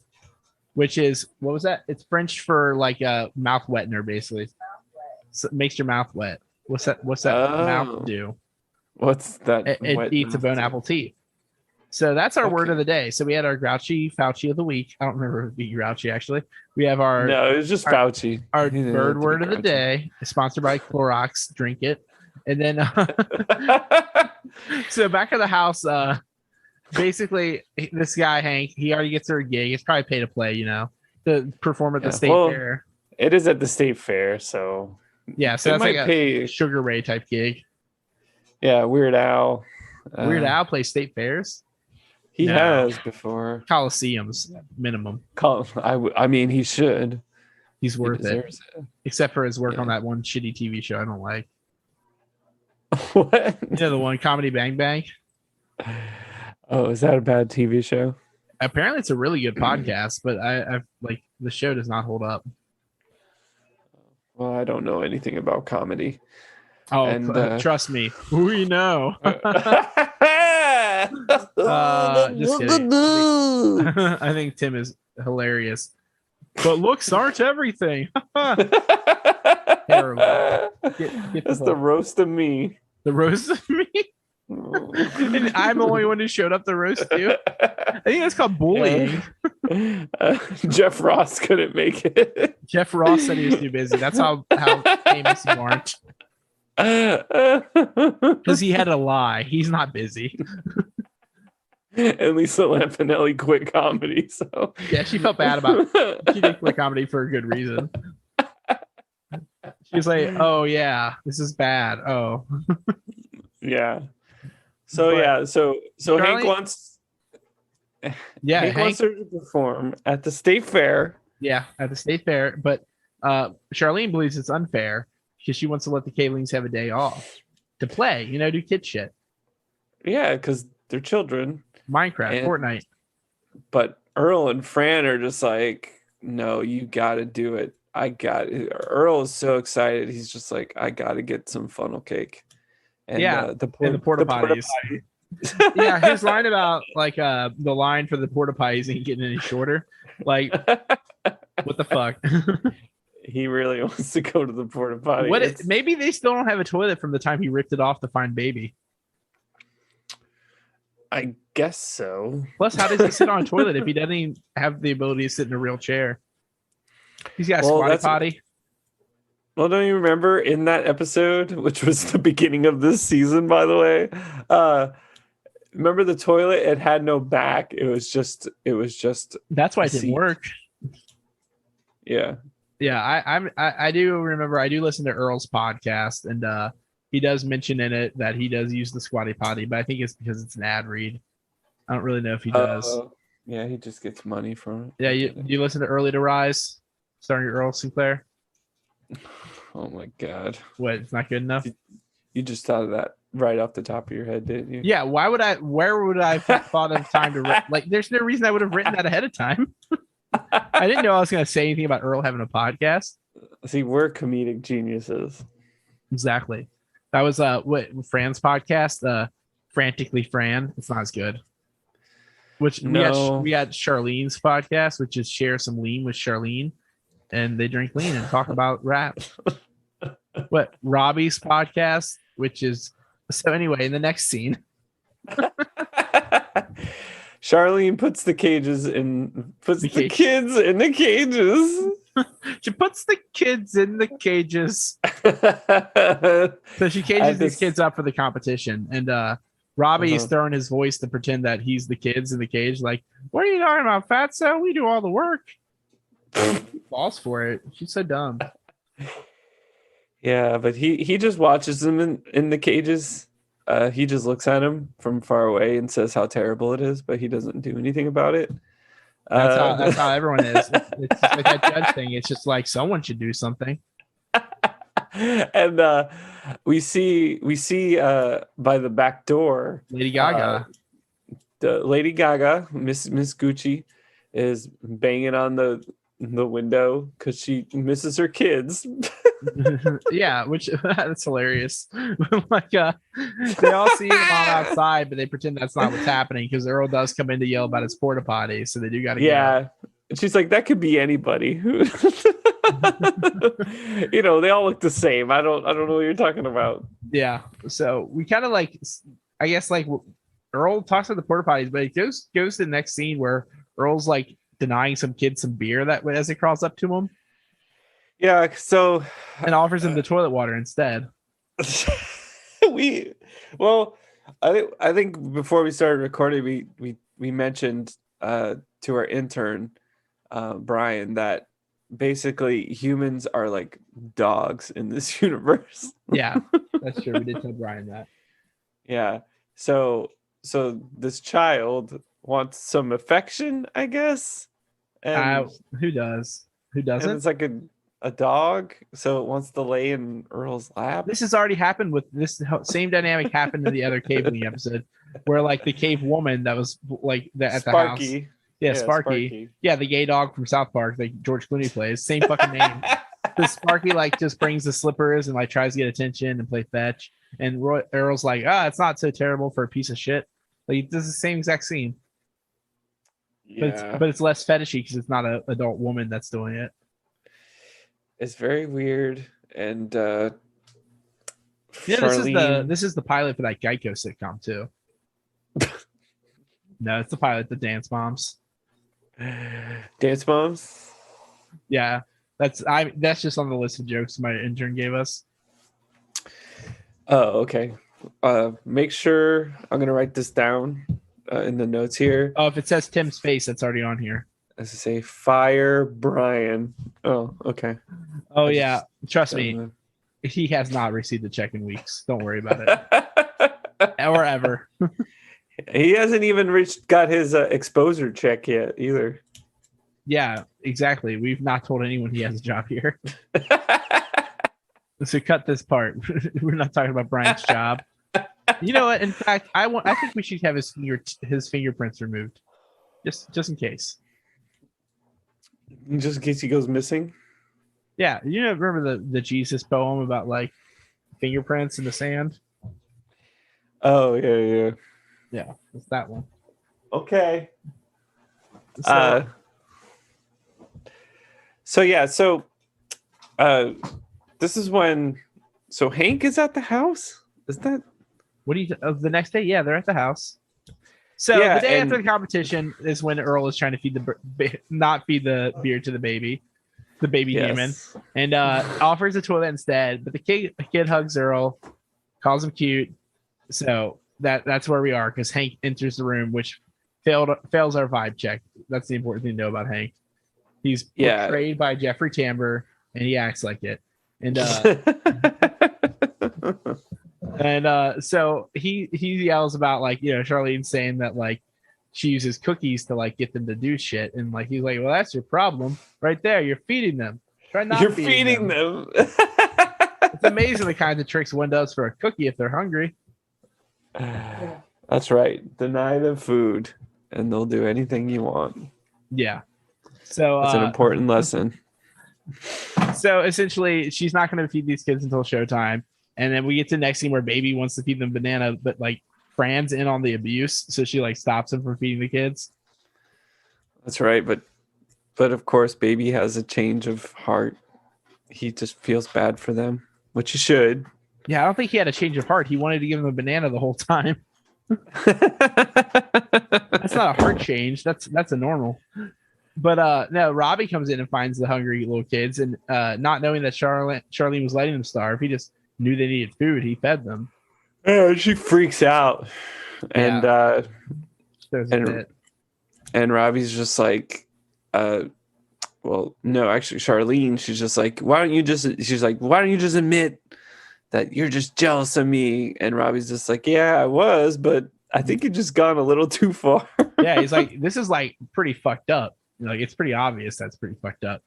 which is, what was that? It's French for like a mouth wettener, basically. So it makes your mouth wet. What's that mouth do? What's that? It eats a bone apple teeth. So that's our word of the day. So we had our Grouchy Fauci of the week. I don't remember if it was Grouchy actually. We have our no, it was just Fauci. Our bird word of the day is sponsored by Clorox. Drink it. And then so back at the house, basically this guy Hank, he already gets her a gig. It's probably pay to play, to perform at the state fair. It is at the state fair, so yeah. So that's like a Sugar Ray type gig. Yeah, Weird Al. Weird Al plays state fairs. He has before. Coliseums minimum. I mean, he should. He's worth it. Except for his work on that one shitty TV show I don't like. What? The one Comedy Bang Bang. Oh, is that a bad TV show? Apparently, it's a really good podcast, but I've like the show does not hold up. Well, I don't know anything about comedy. Oh, and, trust me, we know. Just kidding. I think Tim is hilarious, but looks aren't everything. Terrible. That's the roast of me. The roast of me. And I'm the only one who showed up to roast you. I think that's called bullying. Jeff Ross couldn't make it. Jeff Ross said he was too busy. That's how famous you aren't. Because he had to lie. He's not busy. At least Lampanelli quit comedy, so Yeah, she felt bad about she did quit comedy for a good reason. She's like, oh yeah, this is bad. Oh. Yeah. So But so Hank Charlie- wants Yeah, wants her to perform at the state fair. Yeah, at the state fair. But Charlene believes it's unfair because she wants to let the Kaylings have a day off to play, do kid shit. Yeah, because they're children. Minecraft, Fortnite. But Earl and Fran are just like, no, you got to do it. I got it. Earl is so excited. He's just like, I got to get some funnel cake. And the porta potties. Yeah, his line about like the line for the porta potties ain't getting any shorter. Like, what the fuck? He really wants to go to the porta potty. Maybe they still don't have a toilet from the time he ripped it off to find baby. I guess so. Plus, how does he sit on a toilet if he doesn't even have the ability to sit in a real chair? He's got a squatty potty. Well, don't you remember in that episode, which was the beginning of this season, by the way? Remember the toilet? It had no back. It was just. That's why it didn't work. Yeah. Yeah, I do remember. I do listen to Earl's podcast, and he does mention in it that he does use the squatty potty, but I think it's because it's an ad read. I don't really know if he does. Yeah, he just gets money from it. Yeah, you listen to Early to Rise, starring Earl Sinclair. Oh my God! What? It's not good enough. You just thought of that right off the top of your head, didn't you? Yeah. Why would I? Where would I have thought of time to like? There's no reason I would have written that ahead of time. I didn't know I was going to say anything about Earl having a podcast. See, we're comedic geniuses. Exactly. That was what Fran's podcast, Frantically Fran. It's not as good. Which we got Charlene's podcast, which is Share Some Lean with Charlene, and they drink lean and talk about rap. What Robbie's podcast, which is so anyway, in the next scene. Charlene puts the kids in the cages. She puts the kids in the cages. So she cages these kids up for the competition, and Robbie's throwing his voice to pretend that he's the kids in the cage. Like, what are you talking about, Fatso? We do all the work. She falls for it. She's so dumb. Yeah, but he just watches them in the cages. He just looks at him from far away and says how terrible it is, but he doesn't do anything about it. That's how everyone is. It's like that judge thing. It's just like someone should do something. And we see by the back door, Lady Gaga. The Lady Gaga, Miss Gucci, is banging on the window because she misses her kids. Yeah, which that's hilarious. Like they all see the mom outside, but they pretend that's not what's happening because Earl does come in to yell about his porta potty, so they do got to go. And she's like, that could be anybody. They all look the same. I don't know what you're talking about. Yeah, so we kind of like, I guess like Earl talks about the porta potties, but it goes to the next scene where Earl's like denying some kid some beer that as it crawls up to him. Yeah, so and offers him the toilet water instead. I think before we started recording, we mentioned to our intern Brian that basically humans are like dogs in this universe. Yeah, that's true. We did tell Brian that. Yeah, so this child wants some affection, I guess. And who does? Who doesn't? And it's like a dog, so it wants to lay in Earl's lap. This has already happened with this same dynamic happened in the other Caveling episode, where like the cave woman that was like at the house. Yeah, Sparky. Yeah, the gay dog from South Park that George Clooney plays. Same fucking name. The Sparky like just brings the slippers and like tries to get attention and play fetch. And Earl's like, it's not so terrible for a piece of shit. Like this is the same exact scene. Yeah. But it's less fetishy because it's not an adult woman that's doing it. It's very weird, and this is the pilot for that Geico sitcom too. No, it's the pilot, the Dance Moms. Dance Moms. Yeah, that's just on the list of jokes my intern gave us. Oh, okay. Make sure I'm gonna write this down in the notes here. Oh, if it says Tim's face, that's already on here. As I say, fire Brian. Oh, okay. Oh yeah, trust me, he has not received a check in weeks. Don't worry about it, or ever. He hasn't even got his exposure check yet either. Yeah, exactly. We've not told anyone he has a job here. So cut this part. We're not talking about Brian's job. You know what? In fact, I think we should have his fingerprints removed, just in case. Just in case he goes missing. Yeah, you know, remember the Jesus poem about like fingerprints in the sand? Oh yeah. Yeah, it's that one. Okay. So, this is when. So Hank is at the house. Is that? What do you? The next day, yeah, they're at the house. So Yeah, the day and- after the competition is when Earl is trying to not feed the beer to the baby human, and offers a toilet instead. But the kid hugs Earl, calls him cute. So that's where we are, because Hank enters the room, which fails our vibe check. That's the important thing to know about Hank. He's portrayed by Jeffrey Tambor, and he acts like it. And so he yells about, like, you know, Charlene saying that like she uses cookies to like get them to do shit, and like he's like, well, that's your problem right there. You're feeding them. Try not. You're feeding them. It's amazing the kinds of tricks one does for a cookie if they're hungry. That's right. Deny them food, and they'll do anything you want. Yeah. So it's an important lesson. So essentially, she's not going to feed these kids until showtime, and then we get to the next scene where Baby wants to feed them banana, but like Fran's in on the abuse, so she like stops him from feeding the kids. That's right, but of course, Baby has a change of heart. He just feels bad for them, which he should. Yeah, I don't think he had a change of heart. He wanted to give them a banana the whole time. That's not a heart change. That's a normal. But no, Robbie comes in and finds the hungry little kids, and not knowing that Charlene was letting them starve, he just knew they needed food. He fed them. Yeah, she freaks out, and and Robbie's just like, well, no, actually, Charlene, she's just like, why don't you just admit that you're just jealous of me? And Robbie's just like, yeah, I was, but I think you just gone a little too far. Yeah, he's like, this is like pretty fucked up. Like, it's pretty obvious that's pretty fucked up.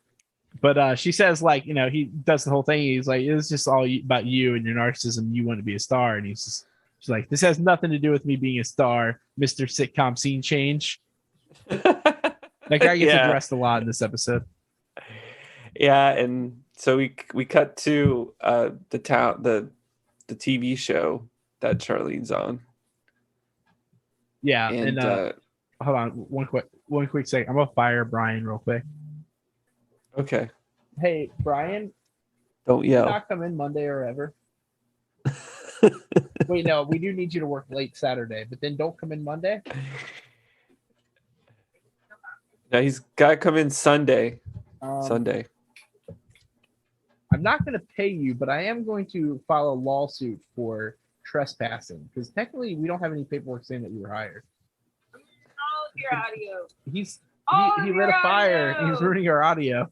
But she says, like, you know, he does the whole thing. He's like, it's just all about you and your narcissism. You want to be a star. And she's like, this has nothing to do with me being a star, Mr. Sitcom Scene Change. That guy gets addressed a lot in this episode. Yeah, and so we cut to the TV show that Charlene's on. Yeah, and hold on, one quick second. I'm gonna fire Brian real quick. Okay. Hey, Brian. Don't yell. Not come in Monday or ever. Wait, no, we do need you to work late Saturday, but then don't come in Monday. Now he's got to come in Sunday. Sunday. I'm not going to pay you, but I am going to file a lawsuit for trespassing, because technically we don't have any paperwork saying that you were hired. All of your audio. He lit a fire. And he's ruining our audio.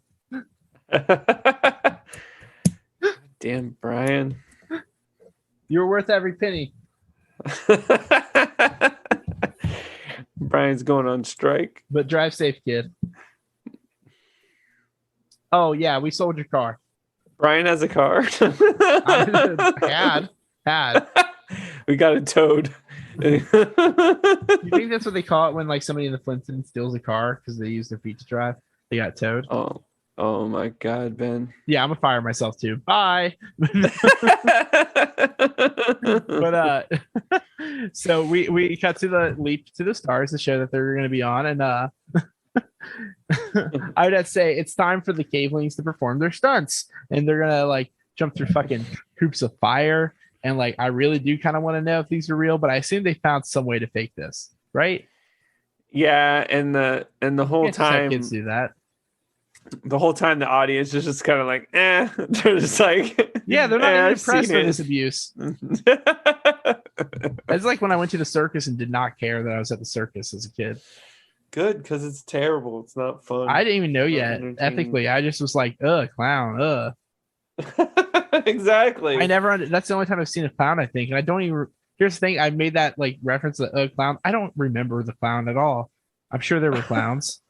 Damn, Brian. You were worth every penny. Brian's going on strike. But drive safe, kid. Oh, yeah, we sold your car. Brian has a car. Had. We got it towed. You think that's what they call it when like somebody in the Flintstones steals a car because they use their feet to drive? They got towed. Oh my God, Ben. Yeah, I'm gonna fire myself too. Bye. But so we cut to the Leap to the Stars, the show that they're gonna be on, and I would have to say it's time for the Cavelings to perform their stunts, and they're gonna like jump through fucking hoops of fire, and like I really do kind of want to know if these are real, but I assume they found some way to fake this, right? Yeah, and the whole time kids do that. The whole time the audience is just kind of like, eh. They're just like, Yeah, they're not even I've impressed seen with it." this abuse. It's like when I went to the circus and did not care that I was at the circus as a kid. Good, because it's terrible. It's not fun. I didn't even know Not yet. entertaining. Ethically, I just was like, clown, Exactly. I never. That's the only time I've seen a clown. I think, and I don't even. Here's the thing: I made that like reference to clown. I don't remember the clown at all. I'm sure there were clowns.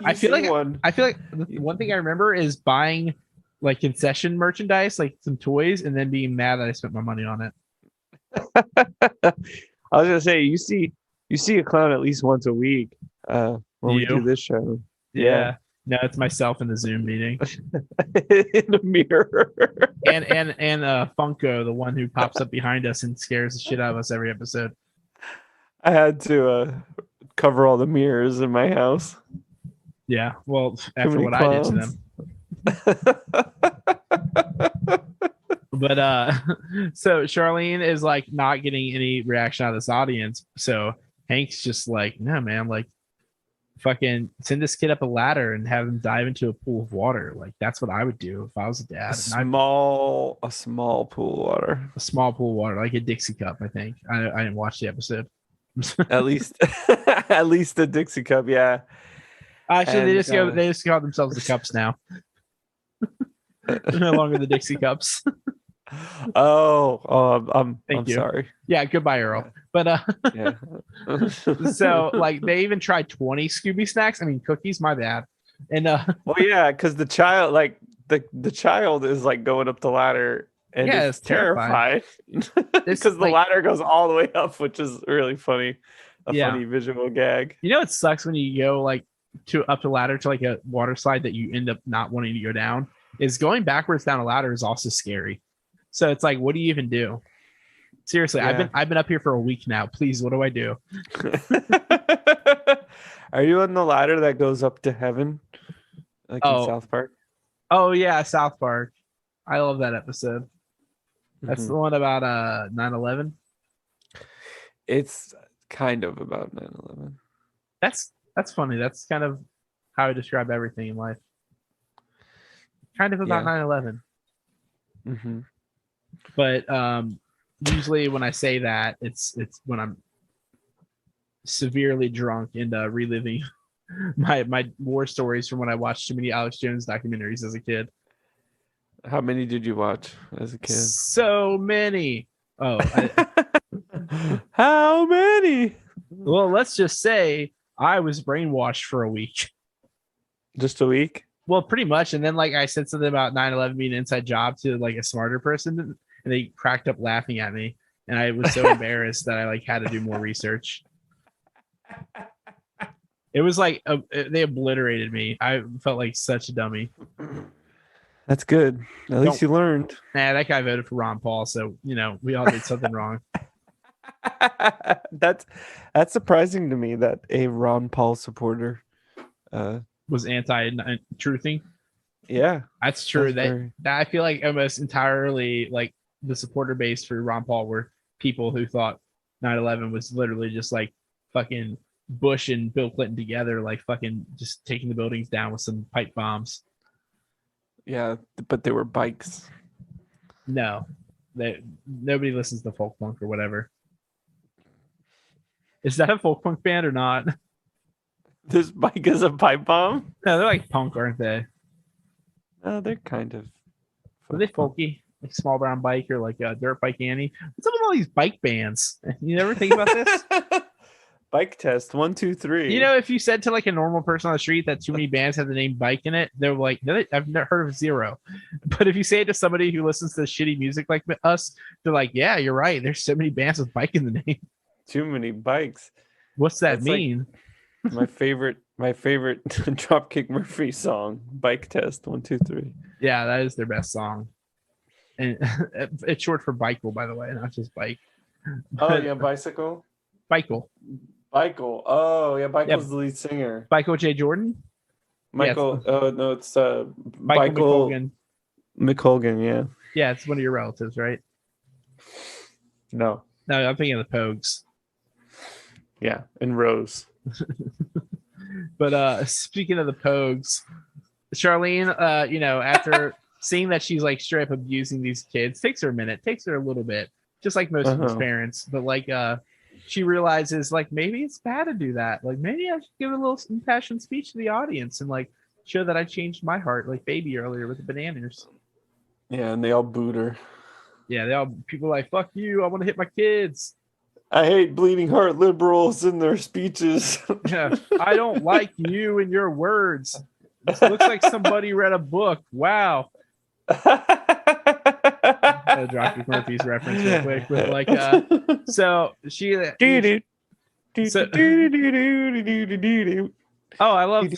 I feel like one. I feel like the one thing I remember is buying like concession merchandise, like some toys, and then being mad that I spent my money on it. I was gonna say you see a clown at least once a week when we do You? this show. Yeah. No, it's myself in the Zoom meeting. In the mirror. and Funko, the one who pops up behind us and scares the shit out of us every episode. I had to cover all the mirrors in my house. Yeah, well, after many what I did to clowns. them. But so Charlene is like not getting any reaction out of this audience. So Hank's just like, no, man, like fucking send this kid up a ladder and have him dive into a pool of water. Like that's what I would do if I was a dad. A small pool of water. A small pool of water, like a Dixie cup, I think. I didn't watch the episode. At least the Dixie cup, yeah. Actually, And, they just call themselves the cups now. They're no longer the Dixie cups. I'm Thank you. sorry. Yeah, goodbye, Earl. But Yeah. so like they even tried 20 Scooby snacks. I mean cookies, my bad. And Well, yeah, because the child, like the child is like going up the ladder and Yeah, is it's terrifying. terrified because the like- ladder goes all the way up, which is really funny. Yeah. Funny visual gag. you know it sucks when you go like up the ladder to like a water slide that you end up not wanting to go down. Is going backwards down a ladder is also scary. So it's like, what do you even do? Seriously, Yeah. I've been up here for a week now. Please, what do I do? Are you on the ladder that goes up to heaven, like in Oh. South Park? Oh yeah, South Park. I love that episode. That's Mhm. the one about 9/11. It's kind of about 9/11. That's funny. That's kind of how I describe everything in life. Kind of about Yeah. 9/11. Mm-hmm. But usually when I say that, it's when I'm severely drunk and reliving my war stories from when I watched too many Alex Jones documentaries as a kid. How many did you watch as a kid? So many. Oh, How many? well, let's just say I was brainwashed for a week. Just a week? Well, pretty much. And then like I said something about 9/11 being an inside job to like a smarter person, and they cracked up laughing at me. And I was so embarrassed that I like had to do more research. It was like they obliterated me. I felt like such a dummy. That's good. At least you learned. Nah, that guy voted for Ron Paul, so you know we all did something wrong. That's surprising to me that a Ron Paul supporter. Was anti-truthing. Yeah, That's true. That's That I feel like almost entirely like the supporter base for Ron Paul were people who thought 9/11 was literally just like fucking Bush and Bill Clinton together, like fucking just taking the buildings down with some pipe bombs. yeah, but they were bikes. No, nobody listens to folk punk or whatever. Is that a folk punk band or not? This bike is a pipe bomb. No, they're like punk, aren't they? No, they're kind of. Are they folky? Like Small Brown Bike or like Dirt Bike Annie? What's up with all these bike bands? You never think about this? Bike test 1, 2, 3. You know, if you said to like a normal person on the street that too many bands have the name bike in it, they're like, no, I've never heard of zero. But if you say it to somebody who listens to shitty music like us, they're like, yeah, you're right. There's so many bands with bike in the name. Too many bikes. What's that That's like- mean? My favorite Dropkick Murphy song, Bike Test 1, 2, 3. Yeah, that is their best song. And it's short for Bikel, by the way, not just bike. Oh yeah, bicycle. Bikel. Bikel. Oh yeah, Bikel's the lead singer. Bikel J. Jordan? Michael. Oh no, it's Bikel Michael McColgan. Yeah. Yeah, it's one of your relatives, right? No. No, I'm thinking of the Pogues. Yeah, and Rose. But speaking of the Pogues, Charlene, after seeing that she's like straight up abusing these kids, takes her a minute, takes her a little bit, just like most of his parents. But like, she realizes like maybe it's bad to do that. Like maybe I should give a little impassioned speech to the audience and like show that I changed my heart, like Baby earlier with the bananas. Yeah, and they all booed her. Yeah, people are like, fuck you, I want to hit my kids. I hate bleeding heart liberals in their speeches. Yeah, I don't like you and your words. This looks like somebody read a book. Wow. Dropkick Murphys reference real quick, but like, so she. Oh, I love.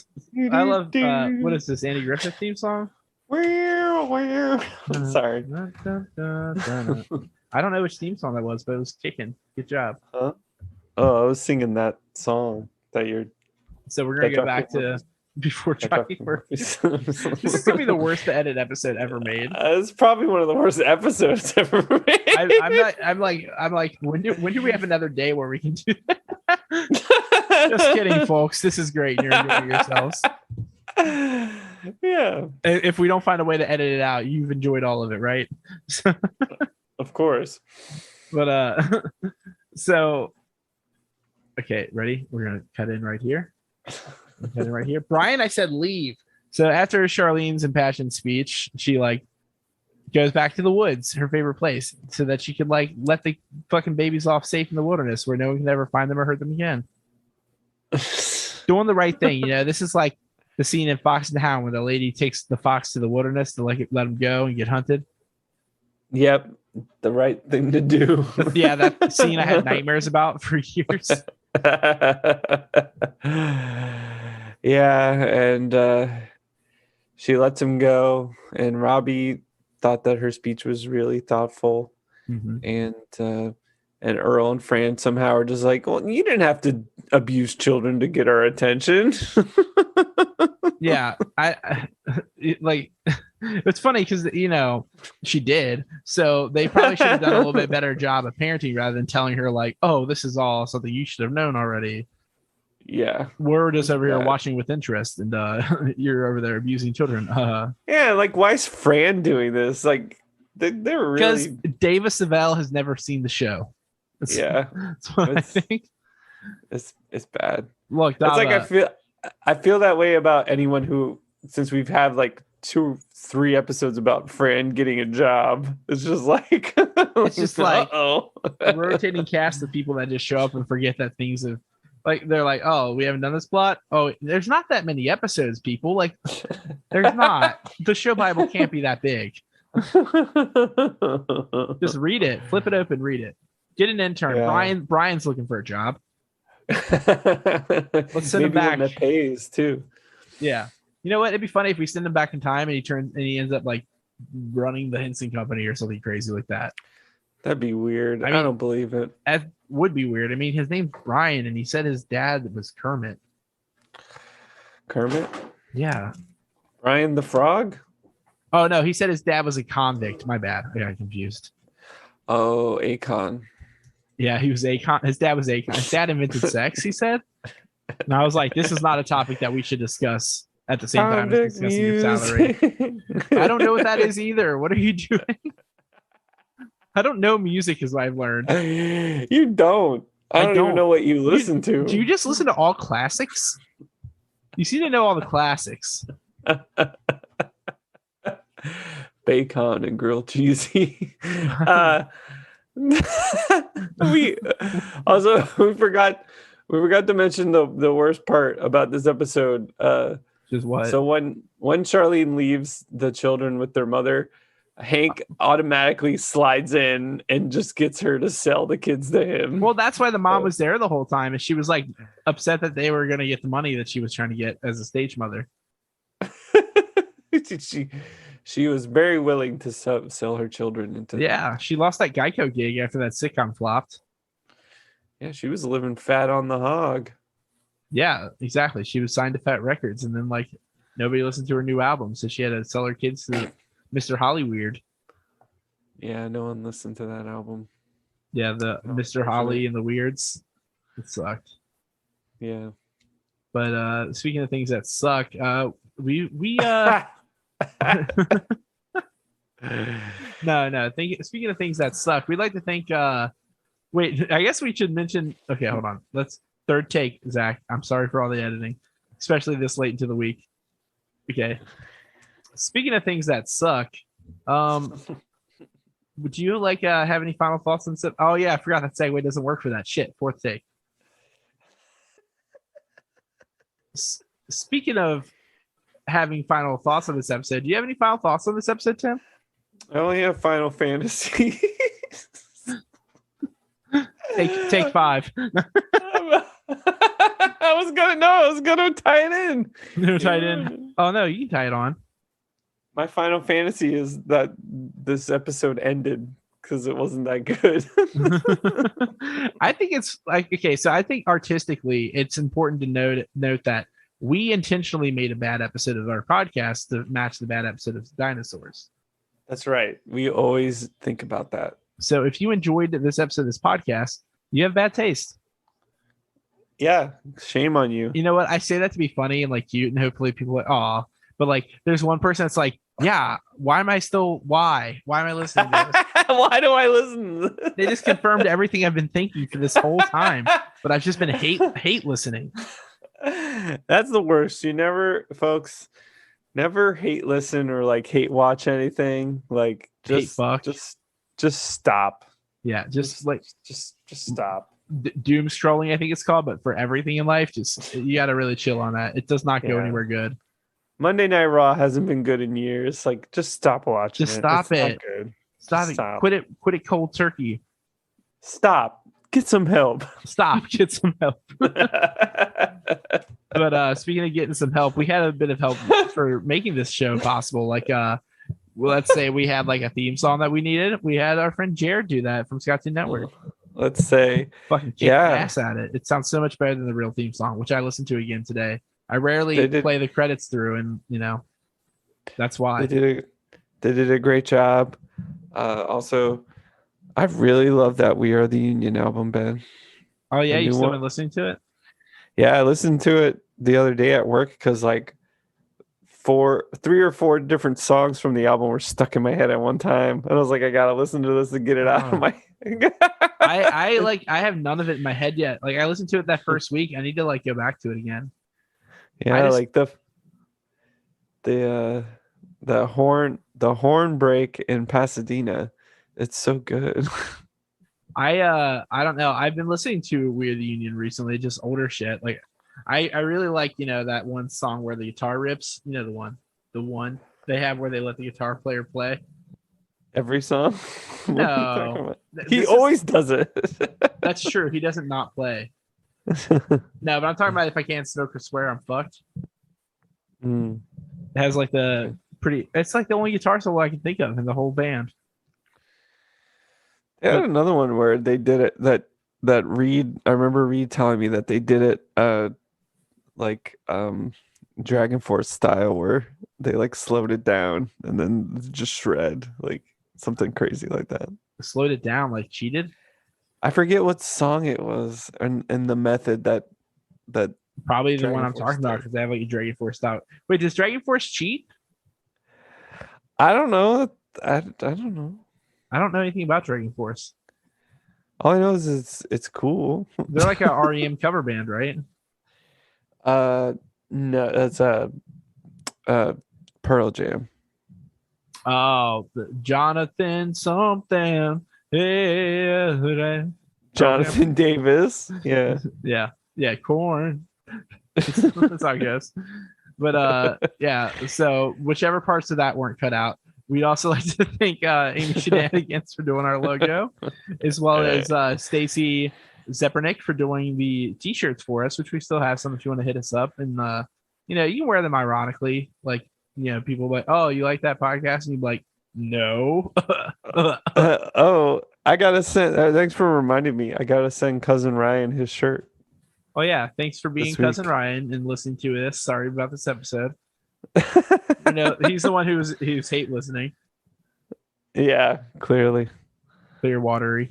What is this Andy Griffith theme song? Sorry. I don't know which theme song that was, but it was kicking. Good job. Huh? Oh, I was singing that song that you're. So we're gonna go back to before Dropkick Murphys. This is gonna be the worst to edit episode ever made. It's probably one of the worst episodes ever made. I'm like, when do we have another day where we can do that? Just kidding, folks. This is great. You're enjoying yourselves. Yeah. If we don't find a way to edit it out, you've enjoyed all of it, right? Of course. But so okay, ready? We're gonna cut in right here. Brian, I said leave. So after Charlene's impassioned speech, she like goes back to the woods, her favorite place, so that she could like let the fucking babies off safe in the wilderness where no one can ever find them or hurt them again. Doing the right thing, this is like the scene in Fox and the Hound where the lady takes the fox to the wilderness to like let him go and get hunted. Yep, the right thing to do. Yeah, that scene I had nightmares about for years. Yeah, and she lets him go, and Robbie thought that her speech was really thoughtful. And Earl and Fran somehow are just like, well, you didn't have to abuse children to get our attention. Yeah, I like. It's funny because she did, so they probably should have done a little bit better job of parenting rather than telling her like, "Oh, this is all something you should have known already." Yeah, we're just over here watching with interest, and you're over there abusing children. Yeah, like why is Fran doing this? Like they're really because Davis Savell has never seen the show. That's what I think. It's bad. Look, it's like I feel that way about anyone who, since we've had like 2-3 episodes about Fran getting a job, it's just like it's just like a rotating cast of people that just show up and forget that things have like they're like, oh, we haven't done this plot. Oh, there's not that many episodes, people. Like there's not. The show Bible can't be that big. Just read it, flip it open, read it. Get an intern. Yeah. Brian's looking for a job. Let's send him back. That pays too. Yeah. You know what? It'd be funny if we send him back in time and he ends up like running the Henson Company or something crazy like that. That'd be weird. I don't believe it. That would be weird. I mean, his name's Brian, and he said his dad was Kermit. Kermit? Yeah. Brian the Frog? Oh no, he said his dad was a convict. My bad. I got confused. Oh, Akon. Yeah, he was Akon. His dad was Akon. His dad invented sex, he said. And I was like, this is not a topic that we should discuss at the same time as discussing your salary. I don't know what that is either. What are you doing? I don't know music is what I've learned. You don't. I don't even know what you listen to. Do you just listen to all classics? You seem to know all the classics. Bacon and grilled cheesy. we forgot to mention the worst part about this episode. Just what? So when Charlene leaves the children with their mother, Hank automatically slides in and just gets her to sell the kids to him. Well, that's why the mom was there the whole time, and she was like upset that they were going to get the money that she was trying to get as a stage mother. She was very willing to sell her children into. Yeah, she lost that Geico gig after that sitcom flopped. Yeah, she was living fat on the hog. Yeah, exactly. She was signed to Fat Records, and then like nobody listened to her new album, so she had to sell her kids to Mr. Hollyweird. Yeah, no one listened to that album. Yeah, the Mr. Holly and the Weirds. It sucked. Yeah. But speaking of things that suck, we no. Speaking of things that suck, we'd like to thank. Wait, I guess we should mention. Okay, hold on. Let's third take, Zach. I'm sorry for all the editing, especially this late into the week. Okay. Speaking of things that suck, would you like have any final thoughts on stuff? Oh yeah, I forgot that segue doesn't work for that shit. Fourth take. Speaking of having final thoughts on this episode, do you have any final thoughts on this episode, Tim? I only have Final Fantasy. Take 5. I was gonna tie it in. No, tie it in. Oh no, you can tie it on. My Final Fantasy is that this episode ended because it wasn't that good. I think it's like, okay, so I think artistically it's important to note that we intentionally made a bad episode of our podcast to match the bad episode of Dinosaurs. That's right. We always think about that. So if you enjoyed this episode of this podcast, you have bad taste. Yeah, shame on you. You know what? I say that to be funny and like cute, and hopefully people are like, aw. But like, there's one person that's like, yeah, why am I listening to this? Why do I listen? They just confirmed everything I've been thinking for this whole time, but I've just been hate listening. That's the worst. You never, folks, never hate listen or like hate watch anything. Like just stop. Yeah, just stop. Doom scrolling, I think it's called, but for everything in life, just you got to really chill on that. It does not go anywhere good. Monday Night Raw hasn't been good in years. Like, just stop watching. Just stop it. Not good. Stop it. Quit it cold turkey. Stop. Get some help. Stop. Get some help. But speaking of getting some help, we had a bit of help for making this show possible. Like, let's say we had like a theme song that we needed. We had our friend Jared do that from Scott Network. Let's say, fucking kick ass at it. It sounds so much better than the real theme song, which I listened to again today. I rarely play the credits through, and you know, that's why they did a great job. Also, I really love that We Are the Union album, Ben. Oh yeah, you still been listening to it? Yeah, I listened to it the other day at work because like 3 or 4 different songs from the album were stuck in my head at one time, and I was like, I gotta listen to this to get it out of my. I have none of it in my head yet. Like I listened to it that first week. I need to like go back to it again. Yeah, like the horn break in Pasadena. It's so good. I don't know. I've been listening to We Are the Union recently, just older shit. Like I really like, you know, that one song where the guitar rips, you know, the one they have where they let the guitar player play. Every song? No. He always does it. That's true. He doesn't not play. No, but I'm talking about If I Can't Smoke or Swear, I'm Fucked. It has like it's like the only guitar solo I can think of in the whole band. They had another one where they did it that Reed, I remember Reed telling me that they did it like Dragon Force style where they like slowed it down and then just shred, like something crazy like that. Slowed it down, like cheated? I forget what song it was and the method that probably the one I'm talking about because they have like a Dragon Force style. Wait, does Dragon Force cheat? I don't know. I don't know. I don't know anything about Dragon Force. All I know is it's cool. They're like a REM cover band, right? No, that's Pearl Jam. Oh, Jonathan something. Hey, Jonathan Davis. Yeah. Yeah, Corn. That's how I guess. But yeah, so whichever parts of that weren't cut out. We'd also like to thank Amy Shenanigans for doing our logo, as well as Stacy Zepernick for doing the t-shirts for us, which we still have some if you want to hit us up. And you know, you can wear them ironically, like, you know, people like, oh, you like that podcast? And you'd be like, no. Oh, I gotta send. Thanks for reminding me. I gotta send Cousin Ryan his shirt. Oh yeah, thanks for being Cousin Ryan and listening to this. Sorry about this episode. You know, he's the one who's hate listening. Yeah, clearly. Clear watery.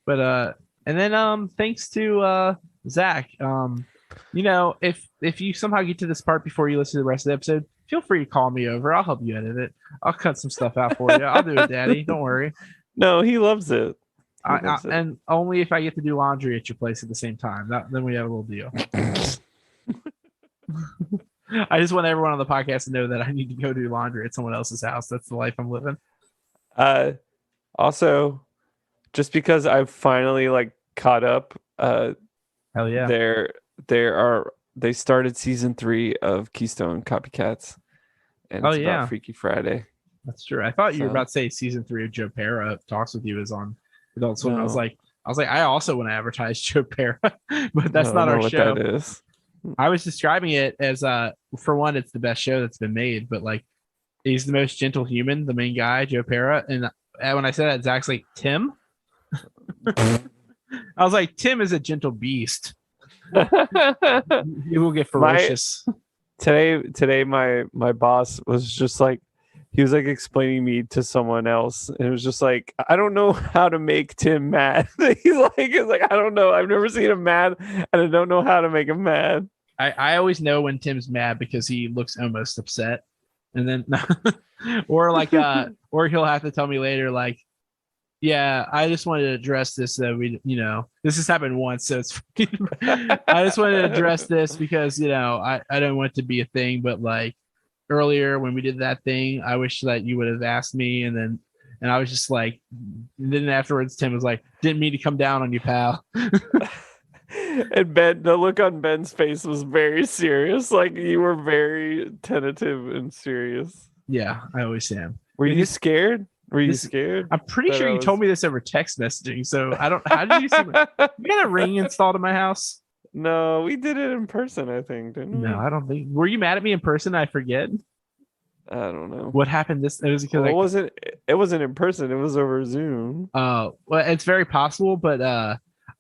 But and then thanks to Zach. You know, if you somehow get to this part before you listen to the rest of the episode, feel free to call me over. I'll help you edit it. I'll cut some stuff out for you. I'll do it, Daddy. Don't worry. No, he loves it. And only if I get to do laundry at your place at the same time. Then we have a little deal. I just want everyone on the podcast to know that I need to go do laundry at someone else's house. That's the life I'm living. Also, just because I've finally like caught up, hell yeah, they started season 3 of Keystone Copycats, and it's about Freaky Friday. That's true. I thought you were about to say season 3 of Joe Pera Talks With You is on Adult Swim. No. I was like, I also want to advertise Joe Pera, but that's not our show. What that is. I was describing it as for one, it's the best show that's been made, but like he's the most gentle human, the main guy, Joe Pera. And when I said that, Zach's like, Tim? I was like, Tim is a gentle beast. He will get ferocious. Today my boss was just like, he was like explaining me to someone else, and it was just like, I don't know how to make Tim mad. He's like, I don't know. I've never seen him mad, and I don't know how to make him mad. I always know when Tim's mad because he looks almost upset, and then or like or he'll have to tell me later like, yeah, I just wanted to address this so we, this has happened once, so it's I just wanted to address this because I don't want it to be a thing, but like earlier when we did that thing, I wish that you would have asked me, and I was just like, and then afterwards Tim was like, didn't mean to come down on you, pal. And Ben, the look on Ben's face was very serious. Like you were very tentative and serious. Yeah, I always am. Were you scared? Were you scared? I'm pretty sure you told me this over text messaging. So I don't. How did you see? You got a ring installed in my house? No, we did it in person. I think, didn't we? No, I don't think. Were you mad at me in person? I forget. I don't know what happened. It was because it wasn't in person. It was over Zoom. Oh, well, it's very possible, but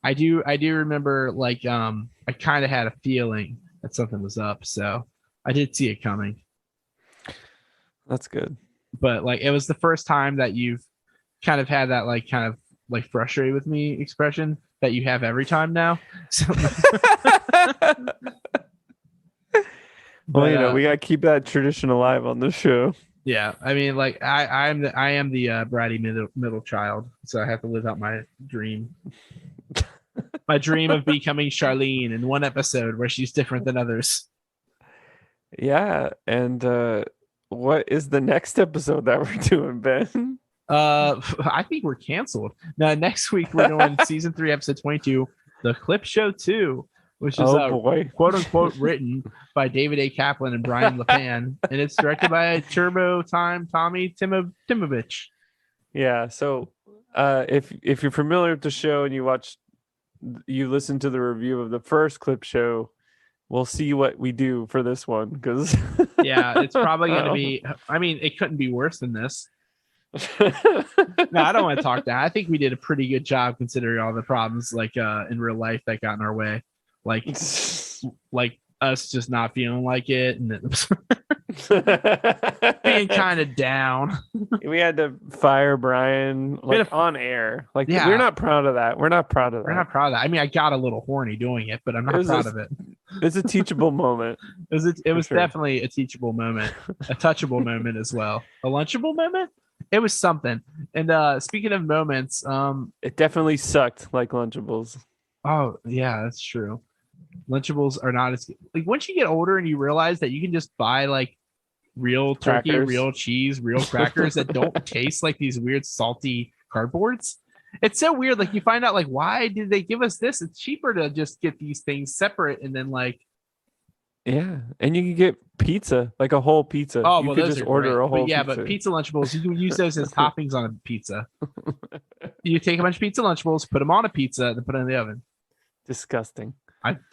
I do remember like I kind of had a feeling that something was up, so I did see it coming. That's good. But like it was the first time that you've kind of had that like kind of like frustrated with me expression that you have every time now. So well, we gotta keep that tradition alive on this show. Yeah, I mean, like I am the bratty middle child, so I have to live out my dream. My dream of becoming Charlene in one episode where she's different than others. Yeah, and what is the next episode that we're doing, Ben? I think we're canceled. Now next week we're doing season 3, episode 22, The Clip Show 2, which is quote unquote written by David A. Kaplan and Brian LePan, and it's directed by Turbo Time Tommy Timovich. Yeah, so if you're familiar with the show and you listen to the review of the first Clip Show, we'll see what we do for this one, because yeah, it's probably going to be. I mean, it couldn't be worse than this. No, I don't want to talk that. I think we did a pretty good job considering all the problems, like in real life, that got in our way, like us just not feeling like it, and being kind of down. We had to fire Brian on air. Like, yeah. We're not proud of that. We're not proud of that. I mean, I got a little horny doing it, but I'm not proud of it. It's a teachable moment. It was definitely a teachable moment, a touchable moment as well, a lunchable moment. It was something. And speaking of moments, it definitely sucked like Lunchables. Oh yeah, that's true. Lunchables are not as like once you get older and you realize that you can just buy like real turkey, real cheese, real crackers that don't taste like these weird salty cardboards. It's so weird. Like you find out like, why did they give us this? It's cheaper to just get these things separate and then like. Yeah, and you can get pizza, like a whole pizza. Oh, you well, could just order a whole. But, yeah, pizza. But pizza Lunchables, you can use those as toppings on a pizza. You take a bunch of pizza Lunchables, put them on a pizza, then put it in the oven. Disgusting.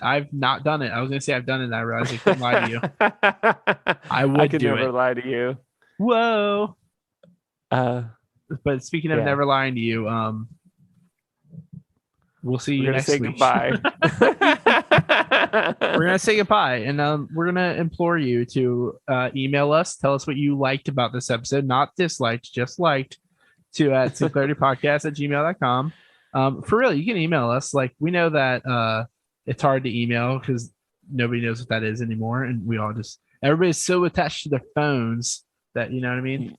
I've not done it. I was gonna say I've done it, and I realized I couldn't lie to you. I could never lie to you. Whoa. But speaking of never lying to you, we'll see you next week. Goodbye. We're gonna say goodbye, and we're gonna implore you to email us, tell us what you liked about this episode, not disliked, just liked, to at sinclaritypodcast@gmail.com. For real, you can email us. Like, we know that it's hard to email because nobody knows what that is anymore, and we all just Everybody's so attached to their phones that, you know what I mean?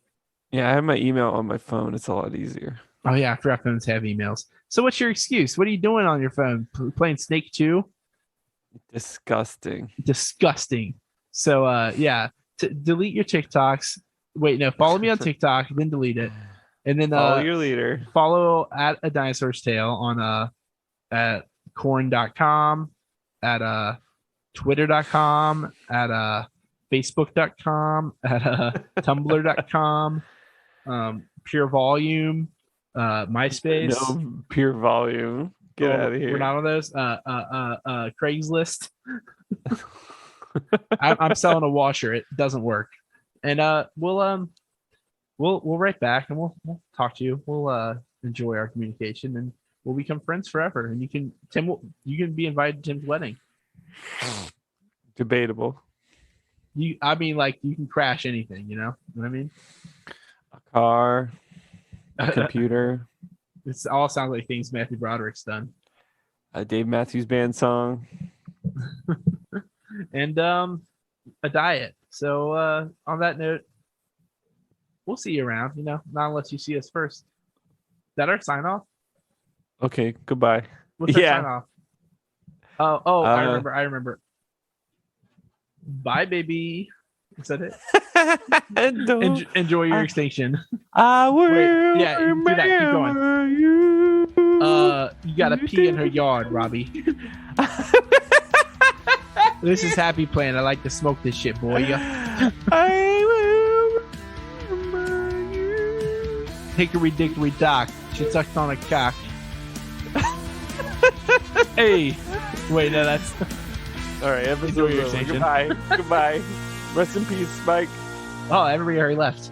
Yeah, I have my email on my phone. It's a lot easier. Oh yeah, I forgot phones have emails. So what's your excuse? What are you doing on your phone? Playing Snake 2? Disgusting. Disgusting. So yeah, delete your TikToks. Wait, no, follow me on TikTok, then delete it. And then Follow your leader. Follow at A Dinosaurs Tale on at corn.com, at twitter.com, at facebook.com, at tumblr.com, pure volume, MySpace. No pure volume. Get out of here. We're not on those. Craigslist. I'm selling a washer. It doesn't work. And we'll write back and we'll talk to you. We'll enjoy our communication and we'll become friends forever. And you can be invited to Tim's wedding. Debatable. You can crash anything, you know what I mean? A car, a computer. It all sounds like things Matthew Broderick's done. A Dave Matthews Band song. And a diet. So on that note, we'll see you around, you know, not unless you see us first. Is that our sign off? Okay, goodbye. What's our sign off? Oh, I remember. Bye, baby. Is that it? Enjoy your extinction. I will. Wait, yeah, do that. Keep going. You gotta pee in her yard, Robbie. This is Happy Plan. I like to smoke this shit, boy. I will remember you. Hickory dickory dock. She sucked on a cock. Hey. Wait, no, that's. All right, episode over. Goodbye. Goodbye. Rest in peace, Spike. Oh, everybody already left.